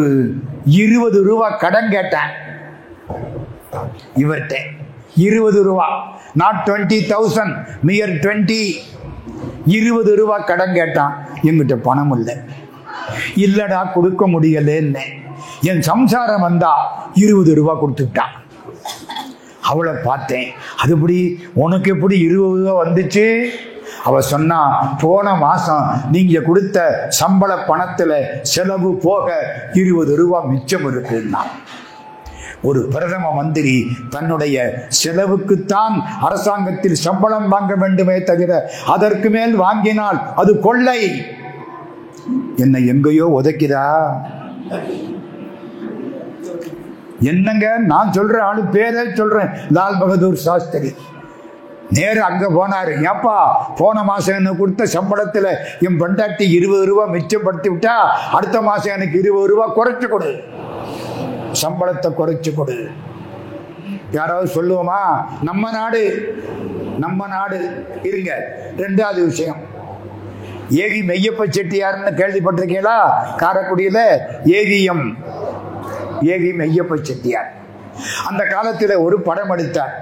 20 ரூபா கடன் கேட்டேன் இவர்கிட்ட. 20 ரூபா, நாட் 20,000, மியர் 20. 20 ரூபா கடன் கேட்டான். என்கிட்ட பணம் இல்லை. இல்லடா கொடுக்க முடியலன்னு. என் சம்சாரம் வந்தா 20 ரூபா கொடுத்துட்டான். அவளை பார்த்தேன். அதுபடி உனக்கு எப்படி 20 ரூபா வந்துச்சு? அவ சொன்னா, போன மாசம் நீங்க கொடுத்த சம்பள பணத்துல செலவு போக 20 ரூபா மிச்சம் இருக்குன்னா. ஒரு பிரதம மந்திரி தன்னுடைய செலவுக்குத்தான் அரசாங்கத்தில் சம்பளம் வாங்க வேண்டுமே தவிர அதற்கு மேல் வாங்கினால் அது கொள்ளை. என்னை எங்கேயோ உதைக்கிறா. என்னங்க நான் சொல்ற ஆளு பேரே சொல்றேன், லால் பகதூர் சாஸ்திரி. நேரு அங்க போனாரு. ஏப்பா, போன மாசம் என்ன கொடுத்த சம்பளத்துல என் பொண்டாட்டி 20 ரூபா மிச்சப்படுத்தி விட்டா, அடுத்த மாசம் எனக்கு 20 ரூபா குறைச்சு கொடு, சம்பளத்தை குறைச்சு கொடு. யாராவது சொல்லுவோமா? நம்ம நாடு இருங்க. 2வது விஷயம், ஏவி மெய்யப்ப செட்டியார்னு கேள்விப்பட்டிருக்கீங்களா? காரைக்குடியில ஏவிஎம், ஏவி மெய்யப்ப செட்டியார். அந்த காலத்தில் ஒரு படம் எடுத்தார்,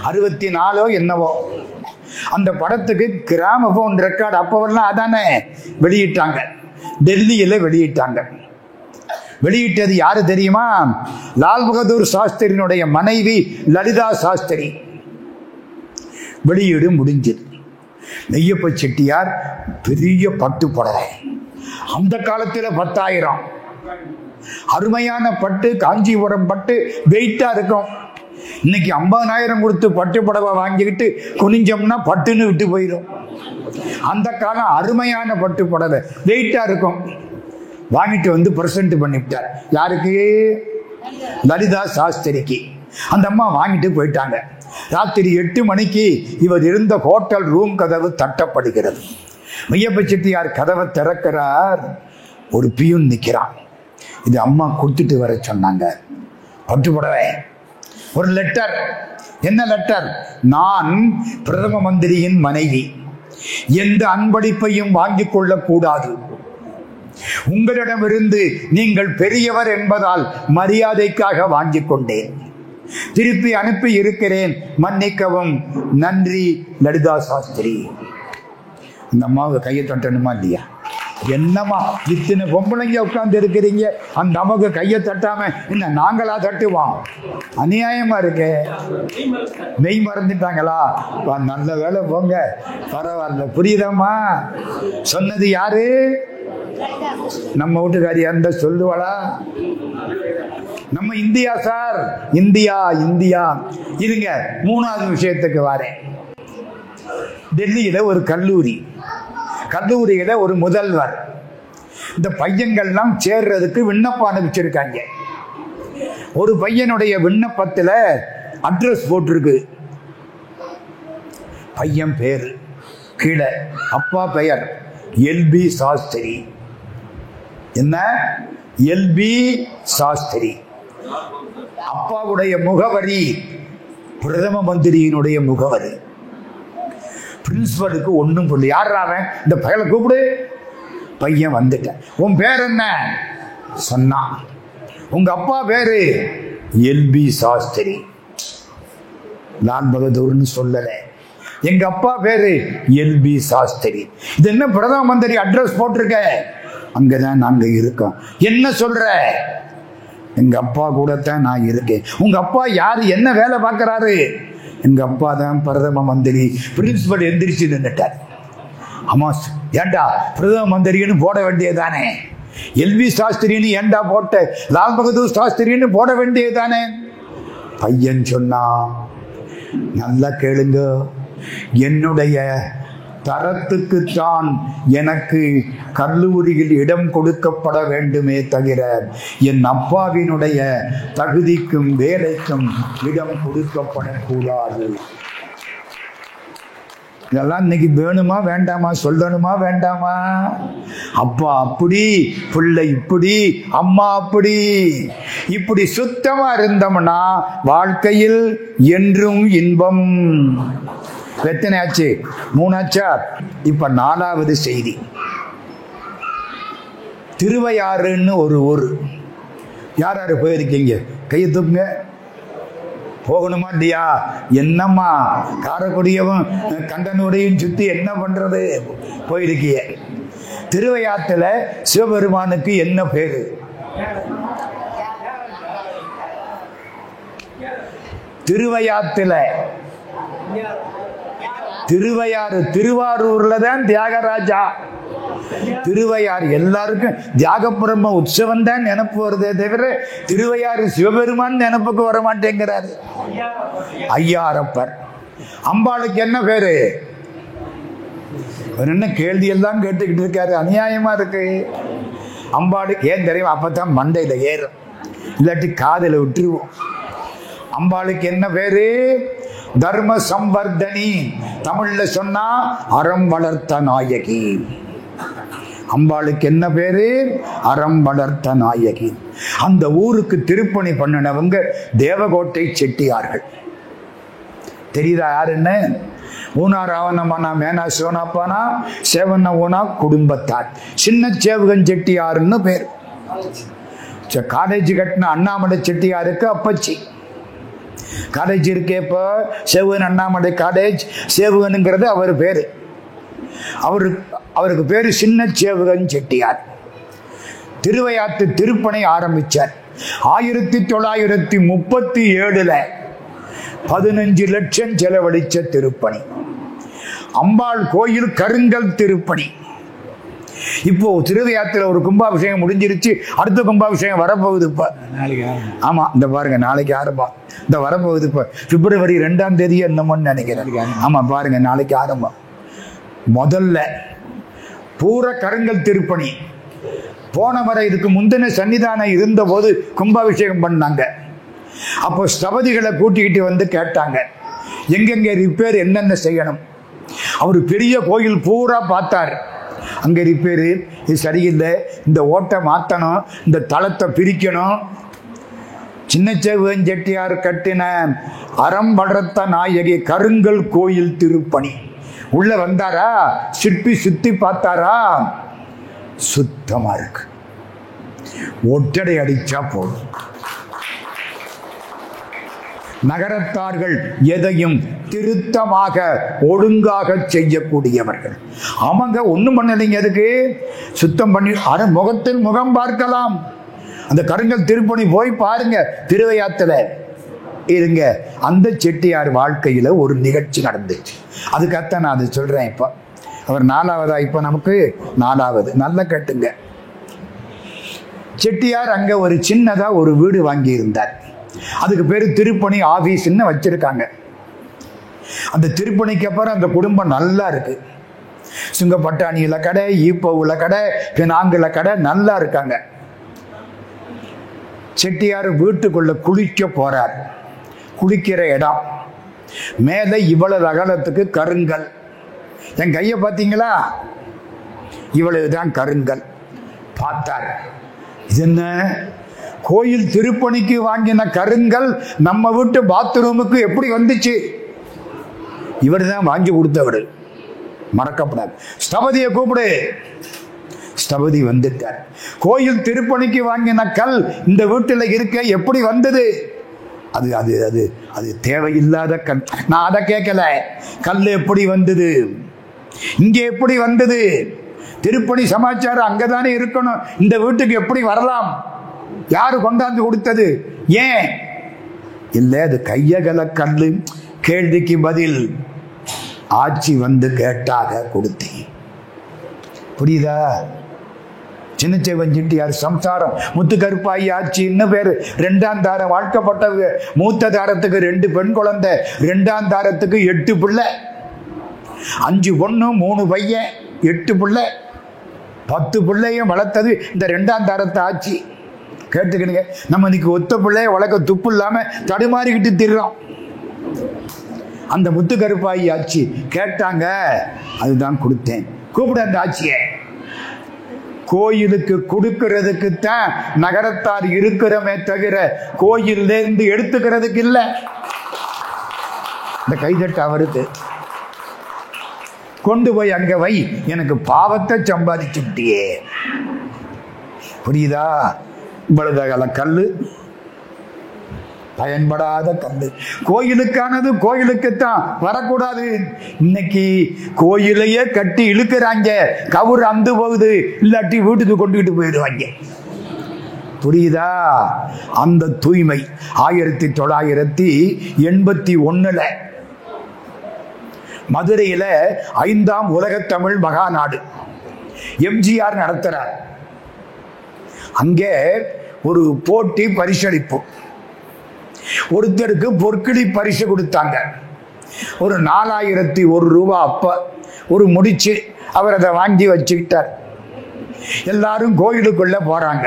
64 என்னவோ. அந்த படத்துக்கு கிராமபோன் ரெக்கார்டு அப்பவெல்லாம் அதானே வெளியிட்டாங்க. டெல்லியில வெளியிட்டாங்க. வெளியிட்டது யாரு தெரியுமா? லால் பகதூர் சாஸ்திரியினுடைய மனைவி லலிதா சாஸ்திரி. வெளியீடு முடிஞ்சது. மெய்யப்ப செட்டியார் பெரிய பட்டு புடவை, அந்த காலத்தில் 10,000. அருமையான பட்டு, காஞ்சிபுரம் பட்டு, வெயிட்டா இருக்கும். இன்னைக்கு 50,000 கொடுத்து பட்டு புடவை வாங்கிக்கிட்டு குனிஞ்சோம்னா பட்டுன்னு விட்டு போயிடும். அந்த காலம் அருமையான பட்டு புடவை, வெயிட்டா இருக்கும். வாங்கிட்டு வந்து பிரசன்ட் பண்ணிவிட்டார். யாருக்கு? லலிதா சாஸ்திரிக்கு. அந்த அம்மா வாங்கிட்டு போயிட்டாங்க. ராத்திரி 8 மணிக்கு இவர் இருந்த ஹோட்டல் ரூம் கதவு தட்டப்படுகிறது. மெய்யப்ப செட்டியார் கதவை திறக்கிறார். ஒரு பியூன் நிற்கிறான். இது அம்மா கொடுத்துட்டு வர சொன்னாங்க, பட்டு புடவை. ஒரு லெட்டர். என்ன லெட்டர்? நான் பிரதம மந்திரியின் மனைவி, எந்த அன்பளிப்பையும் வாங்கிக் கொள்ளக்கூடாது. உங்களிடமிருந்து நீங்கள் பெரியவர் என்பதால் மரியாதைக்காக வாங்கிக் கொண்டேன். திருப்பி அனுப்பி இருக்கிறேன், மன்னிக்கவும். நன்றி, லலிதா சாஸ்திரி. அந்த அம்மாவுக்கு கையை தட்டணுமா இல்லையா? என்னமா இத்தனை பொம்பளைங்க உட்கார்ந்து இருக்கிறீங்க, அந்த அம்மாவுக்கு கையை தட்டாம என்ன நாங்களா தட்டுவோம்? அநியாயமா இருக்கு. மெய் மறந்துட்டாங்களா? நல்ல வேலை போங்க, பரவாயில்ல. புரியுதம்மா? சொன்னது யாரு? நம்ம வீட்டுக்காரியா இருந்தா சொல்லுவாளா? நம்ம இந்தியா சார், இந்தியா இந்தியா. இருங்க, 3வது விஷயத்துக்கு வரேன். டெல்லியில ஒரு கல்லூரியில ஒரு முதல்வர். இந்த பையன்கள்லாம் சேர்றதுக்கு விண்ணப்பம் அனுப்பிச்சிருக்காங்க. ஒரு பையனுடைய விண்ணப்பத்தில் அட்ரஸ் போட்டிருக்கு. பையன் பேரு கீழே, அப்பா பெயர் எல்பி சாஸ்திரி. என்ன? எல்பி சாஸ்திரி. அப்பாவுடைய முகவரி பிரதம மந்திரியினுடைய முகவரி. பிரின்சிபலுக்கு ஒன்றும் சொல்லு. யாராவன்? இந்த பையனை கூப்பிடு. பையன் வந்துட்டேன். உன் பேர் என்ன சொன்னான். உங்க அப்பா பேரு எல்பி சாஸ்திரி. லால் பகதூர்னு சொல்லல, எங்க அப்பா பேரு எல்பி சாஸ்திரி. இது என்ன பிரதம மந்திரி அட்ரஸ் போட்டிருக்க? அங்கதான் நாங்க இருக்கோம். என்ன சொல்ற? எங்க அப்பா கூட தான் நான் இருக்கேன். உங்க அப்பா யாரு? என்ன வேலை பார்க்கிறாரு? எங்க அப்பா தான் பிரதம மந்திரி. பிரின்சிபல் எந்திரிச்சு நின்னுட்டார். ஆமா, ஏண்டா பிரதம மந்திரின்னு போட வேண்டியதானே? எல்வி சாஸ்திரின்னு ஏண்டா போட்ட? லால் பகதூர் சாஸ்திரின்னு போட வேண்டியதானே? பையன் சொன்னா, நல்லா கேளுங்க, என்னுடைய தரத்துக்குத்தான் எனக்கு கல்லூரியில் இடம் கொடுக்கப்பட வேண்டுமே தவிர என் அப்பாவினுடைய தகுதிக்கும் வேலைக்கும் இடம் கொடுக்கப்படக்கூடாது. இதெல்லாம் இன்னைக்கு வேணுமா வேண்டாமா, சொல்லணுமா வேண்டாமா? அப்பா அப்படி, பிள்ளை இப்படி, அம்மா அப்படி, இப்படி சுத்தமா இருந்தோம்னா வாழ்க்கையில் என்றும் இன்பம். எத்தனை ஆச்சு? 3 ஆச்சா? இப்ப 4வது செய்தி. திருவையாறுன்னு ஒரு ஊர். யார் யாரு போயிருக்கீங்க? கையை தூக்குங்க. போகணுமா இல்லையா? என்னம்மா காரைக்குடியவும் கண்டனூரையும் சுத்தி என்ன பண்றது? போயிருக்கிய. திருவையாத்துல சிவபெருமானுக்கு என்ன பேரு? திருவையாத்துல திருவையாறு, திருவாரூர்ல தான் தியாகராஜா. திருவையாறு எல்லாருக்கும் தியாகபுரம் உற்சவம் தான் நினைப்பு வருதே தவிர திருவையாறு சிவபெருமான் நினைப்புக்கு வர மாட்டேங்கிறாரு. ஐயாரப்பர். அம்பாளுக்கு என்ன பேரு? என்ன கேள்வி எல்லாம் கேட்டுக்கிட்டு இருக்காரு, அநியாயமா இருக்கு. அம்பாளுக்கு ஏன் தெரியும்? அப்பதான் மண்டையில ஏறும், இல்லாட்டி காதல விட்டுருவோம். அம்பாளுக்கு என்ன பேரு? தர்ம சம்வர்தனி. தமிழ்ல சொன்னா அறம் வளர்த்த நாயகி. அம்பாளுக்கு என்ன பேரு? அறம் வளர்த்த நாயகி. அந்த ஊருக்கு திருப்பணி பண்ணினவங்க தேவகோட்டை செட்டியார்கள். தெரியுதா யாருன்னு? ஊனார் ஆவணமானா மேனா சோனாப்பானா சேவண்ண ஊனா குடும்பத்தார். சின்ன சேவகன் செட்டியாருன்னு பேர். காலேஜ் கட்டின அண்ணாமலை செட்டியாருக்கு அப்பச்சி. காலேஜ் இருக்கே இப்போ சேவகன் அண்ணாமலை காலேஜ். சேவகனுங்கிறது அவர் பேரு. அவருக்கு பேரு சின்ன சேவகன் செட்டியார். திருவையாற்று திருப்பணி ஆரம்பிச்சார் 1937. 15 லட்சம் செலவழிச்ச திருப்பணி. அம்பாள் கோயில் கருங்கல் திருப்பணி. இப்போ திருவையாத்துல ஒரு கும்பாபிஷேகம் முடிஞ்சிருச்சு. அடுத்த கும்பாபிஷேகம் வரப்போகுது இப்ப. ஆமா, இந்த பாருங்க, நாளைக்கு ஆரம்பம். இந்த வரப்போகுது இப்ப பிப்ரவரி 2ஆம் தேதி என்னமோன்னு நினைக்கிறேன். ஆமா பாருங்க, நாளைக்கு ஆரம்பம். முதல்ல பூர கருங்கல் திருப்பணி. போன முறை இதுக்கு முந்தின சன்னிதானம் இருந்த போது கும்பாபிஷேகம் பண்ணாங்க. அப்போ ஸ்தபதிகளை கூட்டிக்கிட்டு வந்து கேட்டாங்க, எங்கெங்க ரிப்பேர், என்னென்ன செய்யணும். அவர் பெரிய கோயில் பூரா பார்த்தார். அங்க ரிப்பேரு, இது சரியில்லை, இந்த ஓட்டை மாத்தணும், இந்த தளத்தை பிரிக்கணும். சின்ன சேவகன் செட்டியார் கட்டின அறம் வளர்த்த நாயகி கருங்கல் கோயில் திருப்பணி. உள்ள வந்தாரா, சிற்பி சுத்தி பார்த்தாரா, சுத்தமா இருக்கு. ஒட்டடை அடிச்சா போதும். நகரத்தார்கள் எதையும் திருத்தமாக ஒழுங்காக செய்யக்கூடியவர்கள். அவங்க ஒண்ணும் பண்ணலைங்க, அதுக்கு சுத்தம் பண்ணி முகத்தில் முகம் பார்க்கலாம். அந்த கருங்கல் திருப்பணி போய் பாருங்க திருவையாத்துல இருங்க. அந்த செட்டியார் வாழ்க்கையில ஒரு நிகழ்ச்சி நடந்துச்சு. அதுக்காகத்தான் நான் அதை சொல்றேன். இப்ப அவர் 4வதா, இப்ப நமக்கு 4வது. நல்லா கேட்டுங்க. செட்டியார் அங்க ஒரு சின்னதா ஒரு வீடு வாங்கி இருந்தார். அதுக்கு பேரு திருப்பணி ஆபீஸ்ன்னு வச்சிருக்காங்க. அந்த திருப்பணிக்கு அப்புறம் அந்த குடும்பம் நல்லா இருக்கு. சுங்கப்பட்டாணியில கடை, ஈப்பவுல கடை, பினாங்குல கடை, நல்லா இருக்காங்க. செட்டியார் வீட்டுக்குள்ள குளிக்க போறார். குளிக்கிற இடம் மேல இவ்வளவு அகலத்துக்கு கருங்கல். என் கைய பாத்தீங்களா? இவ்வளவுதான் கருங்கல். பார்த்தார், இது என்ன? கோயில் திருப்பணிக்கு வாங்கின கருங்கல் நம்ம வீட்டு பாத்ரூமுக்கு எப்படி வந்துச்சு? இவர் தான் வாங்கி கொடுத்தவர், மறக்கப்படாது. ஸ்தபதியை கூப்பிடு. ஸ்தபதி வந்துட்டார். கோயில் திருப்பணிக்கு வாங்கின கல் இந்த வீட்டில் இருக்க எப்படி வந்தது? அது அது அது அது தேவையில்லாத கல். நான் அதை கேட்கல. கல் எப்படி வந்தது, இங்க எப்படி வந்தது? திருப்பணி சமாச்சாரம் அங்கதானே இருக்கணும். இந்த வீட்டுக்கு எப்படி வரலாம்? யாரு கொண்டாந்து கொடுத்தது? ஏன் இல்ல? அது கையகல கல்லு. கேள்விக்கு பதில் ஆட்சி வந்து கேட்டாக கொடுத்தேன். புரியுதா? சின்னச்சேவன் செட்டியார் சம்சாரம் முத்துக்கருப்பாயி ஆட்சி இன்னும் பேரு. 2ஆம் தாரம் வாழ்க்கப்பட்ட. மூத்த தாரத்துக்கு 2 பெண் குழந்தை, 2ஆம் தாரத்துக்கு 8 பிள்ளை. 5 பொண்ணு 3 பையன் 8 பிள்ளை 10 பிள்ளையும் வளர்த்தது இந்த 2ஆம் தரத்தை ஆட்சி. கேட்டுக்கிடுங்க, நம்ம இன்னைக்கு ஒத்த பிள்ளைய வளர்க்க துப்பு இல்லாம தடுமாறிக்கிட்டு திர்றோம். அந்த முத்துக்கருப்பாயி ஆட்சி கேட்டாங்க, அதுதான் கொடுத்தேன். கூப்பிட அந்த ஆட்சியை. கோயிலுக்கு கொடுக்கிறதுக்கு தான் நகரத்தார் இருக்கிறமே தவிர கோயில்ல இருந்து எடுத்துக்கிறதுக்கு இல்லை. இந்த கைதட்ட அவருக்கு கொண்டு போய் அங்க வை, எனக்கு பாவத்தை சம்பாதிச்சுட்டியே. புரியுதா? இவ்வளவு கல்லு, பயன்படாத கல்லு. கோயிலுக்கானது கோயிலுக்குத்தான் வரக்கூடாது. இன்னைக்கு கோயிலையே கட்டி இழுக்கிறாங்க, கவுர் அந்து போகுது, இல்லாட்டி வீட்டுக்கு கொண்டுகிட்டு போயிடுவாங்க. புரியுதா? அந்த தூய்மை 1981 மதுரையில 5ஆம் உலகத்தமிழ் மகாநாடு எம்ஜிஆர் நடத்துறார். அங்கே ஒரு போட்டி பரிசளிப்பு. ஒருத்தருக்கு பொற்கிளி பரிசு கொடுத்தாங்க. ஒரு 4001 ரூபாய். அப்ப ஒரு முடிச்சு அவர் அதை வாங்கி வச்சுக்கிட்டார். எல்லாரும் கோயிலுக்குள்ள போறாங்க.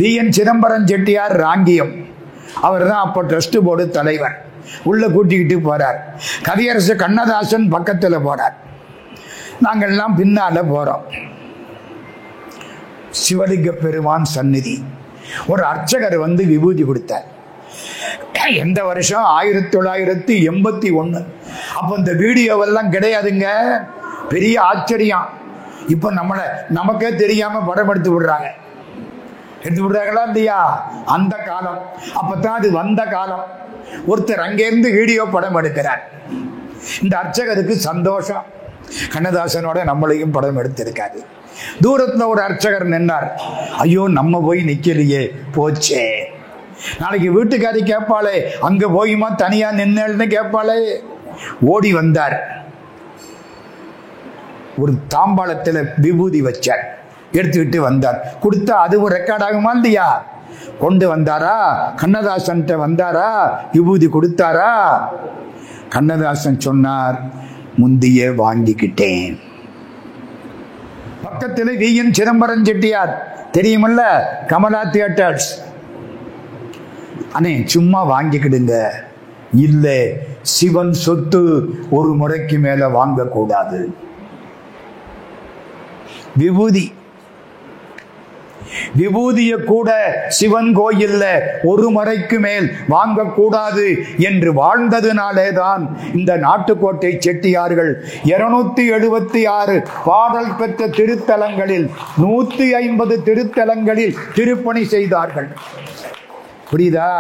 வி.என். சிதம்பரம் செட்டியார் ராங்கியம், அவர் தான் அப்ப ட்ரஸ்ட் போர்டு தலைவர். உள்ள கூட்டிக்கிட்டு போறார். கவியரசு கண்ணதாசன் பக்கத்துல போறார். நாங்கள்லாம் பின்னால போறோம். சிவலிங்க பெருமான் சந்நிதி. ஒரு அர்ச்சகர் வந்து விபூதி கொடுத்தார். எந்த வருஷம்? 1981. அப்ப இந்த வீடியோவெல்லாம் கிடையாதுங்க. பெரிய ஆச்சரியம். இப்ப நமக்கே தெரியாம படம் எடுத்து விடுறாங்க. எடுத்து விடுறாங்களா இல்லையா? அந்த காலம். அப்பதான் அது வந்த காலம். ஒருத்தர் அங்கிருந்து வீடியோ படம் எடுக்கிறார். இந்த அர்ச்சகருக்கு சந்தோஷம். கண்ணதாசனோட நம்மளையும் படம் எடுத்திருக்காரு. தூரத்துல ஒரு அர்ச்சகர் நின்னார். ஐயோ, நம்ம போய் நிக்கலையே, போச்சே. நாளைக்கு வீட்டுக்காரி கேட்பாளே, அங்க போயுமா தனியா நின்னு கேட்பாளே. ஓடி வந்தார். ஒரு தாம்பாளத்துல விபூதி வச்சார். எடுத்துக்கிட்டு வந்தார். கொடுத்தா அது ஒரு ரெக்கார்ட் ஆகுமா இல்லையா? கொண்டு வந்தாரா? கண்ணதாசன் வந்தாரா? விபூதி கொடுத்தாரா? கண்ணதாசன் சொன்னார், முந்தியே வாங்கிக்கிட்டேன். பக்கத்தில் வி.என். சிதம்பரம் செட்டியார் தெரியுமல்ல, கமலா தியேட்டர்ஸ். அண்ணே, சும்மா வாங்கிக்கிடுங்க. இல்ல, சிவன் சொத்து ஒரு முறைக்கு மேல வாங்கக்கூடாது. விபூதிய கூட சிவன் கோயில்ல ஒரு முறைக்கு மேல் வாங்கக்கூடாது என்று வாழ்ந்ததுனாலேதான் இந்த நாட்டுக்கோட்டை செட்டியார்கள் 276 பாடல் பெற்ற திருத்தலங்களில் 150 திருத்தலங்களில் திருப்பணி செய்தார்கள். புரியுதா?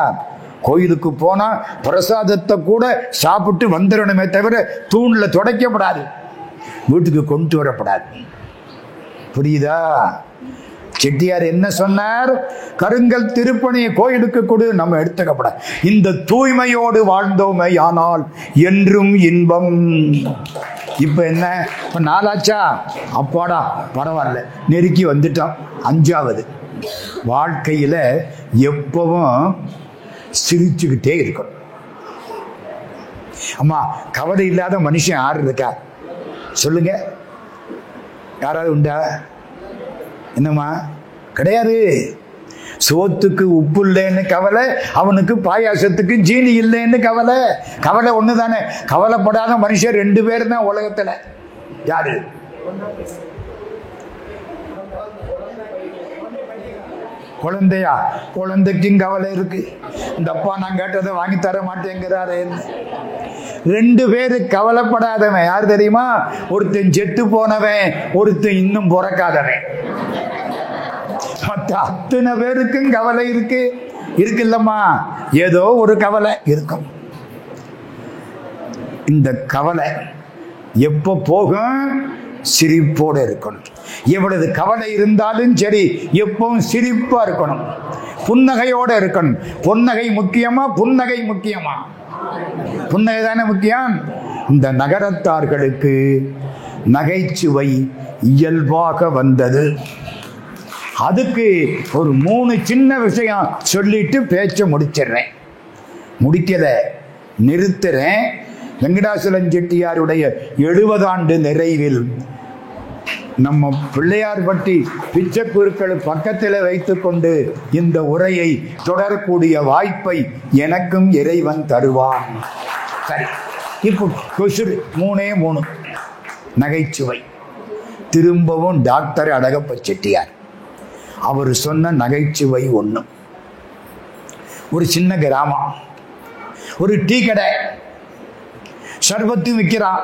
கோயிலுக்கு போனா பிரசாதத்தை கூட சாப்பிட்டு வந்துடணுமே தவிர தூண்ல துடைக்கப்படாது, வீட்டுக்கு கொண்டு வரப்படாது. புரியுதா? செட்டியார் என்ன சொன்னார்? கருங்கல் திருப்பணியை கோயிலுக்கு கொடு, நம்ம எடுத்துக்கப்பட. இந்த தூய்மையோடு வாழ்ந்தோமே ஆனால் என்றும் இன்பம். இப்ப என்ன? இப்ப 4 ஆச்சா? அப்பாடா, பரவாயில்ல, நெருக்கி வந்துட்டோம். 5வது. வாழ்க்கையில எப்பவும் சிரிச்சுக்கிட்டே இருக்கணும். அம்மா, கவலை இல்லாத மனுஷன் யாரு இருக்கா சொல்லுங்க? யாராவது உண்டா? என்னம்மா? கிடையாது. சோத்துக்கு உப்பு இல்லைன்னு கவலை, அவனுக்கு பாயாசத்துக்கு ஜீனி இல்லைன்னு கவலை. கவலை ஒண்ணுதானே. கவலைப்படாத மனுஷன் 2 பேர் தான் உலகத்துல. யாரு? குழந்தையா? குழந்தைக்கும் கவலை இருக்கு. இந்த அப்பா நான் கேட்டதை வாங்கி தர மாட்டேங்கிறாரு. 2 பேரு கவலைப்படாதவன் யார் தெரியுமா? ஒருத்தன் செத்து போனவன், ஒருத்தன் இன்னும் பிறக்காதவன். மற்ற அத்தனை பேருக்கும் கவலை இருக்குல்லம்மா. ஏதோ ஒரு கவலை இருக்கும். இந்த கவலை எப்ப போகும்? சிரிப்போடு இருக்கணும். எவ்வளவு கவலை இருந்தாலும் சரி, எப்பவும் சிரிப்பா இருக்கணும், புன்னகையோட இருக்கணும். புன்னகை முக்கியமா? புன்னகை முக்கியமா? புன்னகை தானே முக்கியம். இந்த நகரத்தார்களுக்கு நகைச்சுவை இயல்பாக வந்தது. அதுக்கு ஒரு 3 சின்ன விஷயம் சொல்லிட்டு பேச்ச முடிச்சிடுறேன். முடிக்கல, நிறுத்துறேன். வெங்கடாசலம் செட்டியாருடைய 70 ஆண்டு நிறைவில் நம்ம பிள்ளையார்பட்டி பிச்சைக்குருக்கள் பக்கத்தில் வைத்துக்கொண்டு இந்த உரையை தொடரக்கூடிய வாய்ப்பை எனக்கும் இறைவன் தருவான். சரி, இப்போ கொசுறு 3 நகைச்சுவை. திரும்பவும் டாக்டர் அழகப்ப செட்டியார் அவர் சொன்ன நகைச்சுவை ஒண்ணு. ஒரு சின்ன கிராமம், ஒரு டீ கடை, சர்பத்து விற்கிறான்.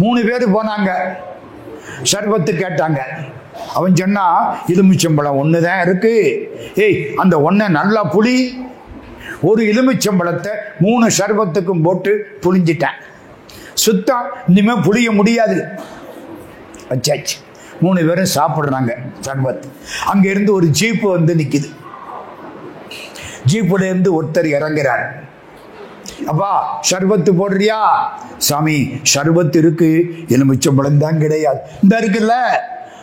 3 பேர் போனாங்க, சர்பத்து கேட்டாங்க. அவன் சொன்னா எலுமிச்சம்பழம் ஒண்ணுதான் இருக்கு. ஏய், அந்த ஒன்றை நல்லா புளி. ஒரு எலுமிச்சம்பழத்தை 3 சர்பத்துக்கும் போட்டு புளிஞ்சிட்டேன். சுத்தம், இனிமே புளிய முடியாது. வச்சாச்சு. 3 பேரும் சாப்பிடுறாங்க சர்பத்து. அங்க இருந்து ஒரு ஜீப்பு வந்து நிக்குது. ஜீப்புல இருந்து ஒருத்தர் இறங்குறார். அப்பா, சர்பத்து போடுறியா? சாமி, சர்பத்து இருக்கு, எலுமிச்சம்பழம் தான் கிடையாது. இந்த இருக்குல்ல,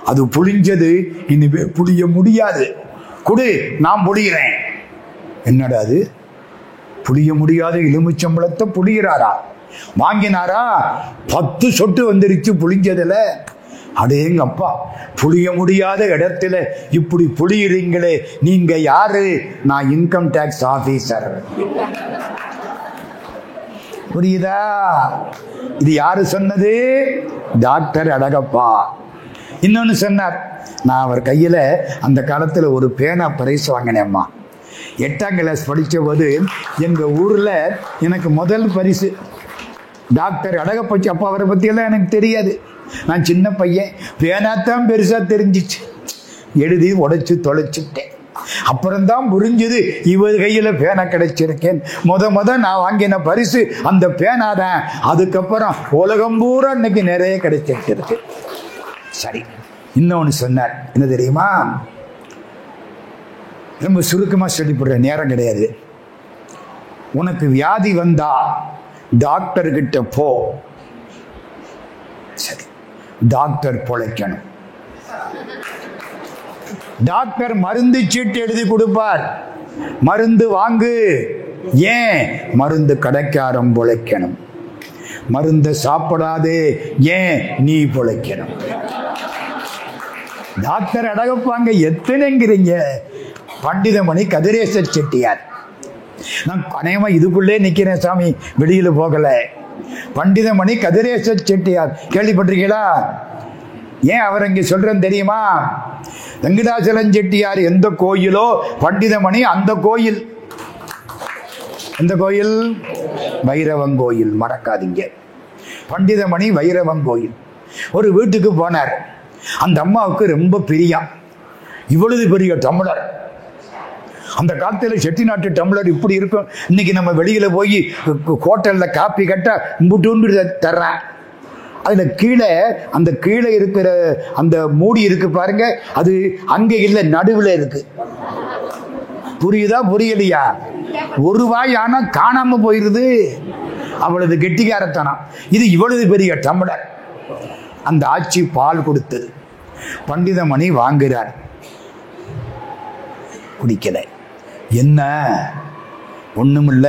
அது புளிஞ்சது, இனிமே புளிய முடியாது. குடு, நான் புளிகிறேன். என்னடா அது, புளிய முடியாத எலுமிச்சம்பழத்தை புளிகிறாரா? வாங்கினாரா? 10 சொட்டு வந்துருச்சு புளிஞ்சதுல. அடேங்கப்பா, புளிய முடியாத இடத்துல இப்படி புளியுறீங்களே, நீங்க யாரு? நான் இன்கம் டாக்ஸ் ஆபீசர். புரியுதா? இது யாரு சொன்னது? டாக்டர் அழகப்பா. இன்னொன்னு சொன்னார். நான் அவர் கையில அந்த காலத்துல ஒரு பேனா பரிசு வாங்கினேம்மா. 8ஆம் கிளாஸ் படித்த போது எங்க ஊர்ல எனக்கு முதல் பரிசு டாக்டர் அழகப்பா. அப்பா அவரை பத்தி எல்லாம் எனக்கு தெரியாது. நான் சின்ன பையன், பேனாத்தான் பெருசா தெரிஞ்சிச்சு. எழுதி உடைச்சு தொலைச்சுட்டேன். அப்புறம்தான் புரிஞ்சது இவர் கையில பேனா கிடைச்சிருக்கேன். முத நான் வாங்கின பரிசு அந்த பேனா தான். அதுக்கப்புறம் உலகம் பூரா இன்னைக்கு நிறைய கிடைச்சிருக்கு. சரி, இன்னொன்னு சொன்னார். என்ன தெரியுமா? ரொம்ப சுருக்கமா சொல்லிவிடுற, நேரம் கிடையாது. உனக்கு வியாதி வந்தா டாக்டர் கிட்ட போ. சரி, டாக்டர் பொழைக்கணும். டாக்டர் மருந்து சீட்டு எழுதி கொடுப்பார். மருந்து வாங்கு. ஏன்? மருந்து கடைக்காரன் பொழைக்கணும். மருந்து சாப்பிடாதே. ஏன்? நீ பொழைக்கணும். டாக்டர் அழகப்பாங்க எத்தனைங்கிறீங்க? பண்டிதமணி கதிரேசர் செட்டியார். நான் அநேகமா இதுக்குள்ளே நிக்கிறேன் சாமி, வெளியில போகல. பண்டிதமணி கதிரேசர் செட்டியார் கேள்விப்பட்டிருக்கீங்களா? ஏன் அவர் இங்க சொல்றேன்னு தெரியுமா? வெங்கடாசலம் செட்டியார் எந்த கோயிலோ பண்டிதமணி அந்த கோயில். எந்த கோயில்? வைரவங்கோயில். மறக்காதீங்க, பண்டிதமணி வைரவங்கோயில். ஒரு வீட்டுக்கு போனார். அந்த அம்மாவுக்கு ரொம்ப பிரியம். இவ்வளவு பெரிய டம்ளர். அந்த காலத்தில் செட்டிநாட்டு டம்ளர் இப்படி இருக்கும். இன்னைக்கு நம்ம வெளியில போய் ஹோட்டல்ல காப்பி கட்ட முட்டு தர்றேன். அதுல கீழே, அந்த கீழே இருக்கிற அந்த மூடி இருக்கு பாருங்க, அது அங்க இல்ல, நடுவுல இருக்கு. புரியுதா புரியலையா? ஒரு வாய் ஆனா காணாம போயிருது. அவ்வளவு கெட்டிக்காரத்தனம். இது இவ்வளவு பெரிய டம்ளர். அந்த ஆட்சி பால் கொடுத்தது. பண்டிதமணி வாங்குறார். குடிக்கல. என்ன? ஒண்ணுமில்ல,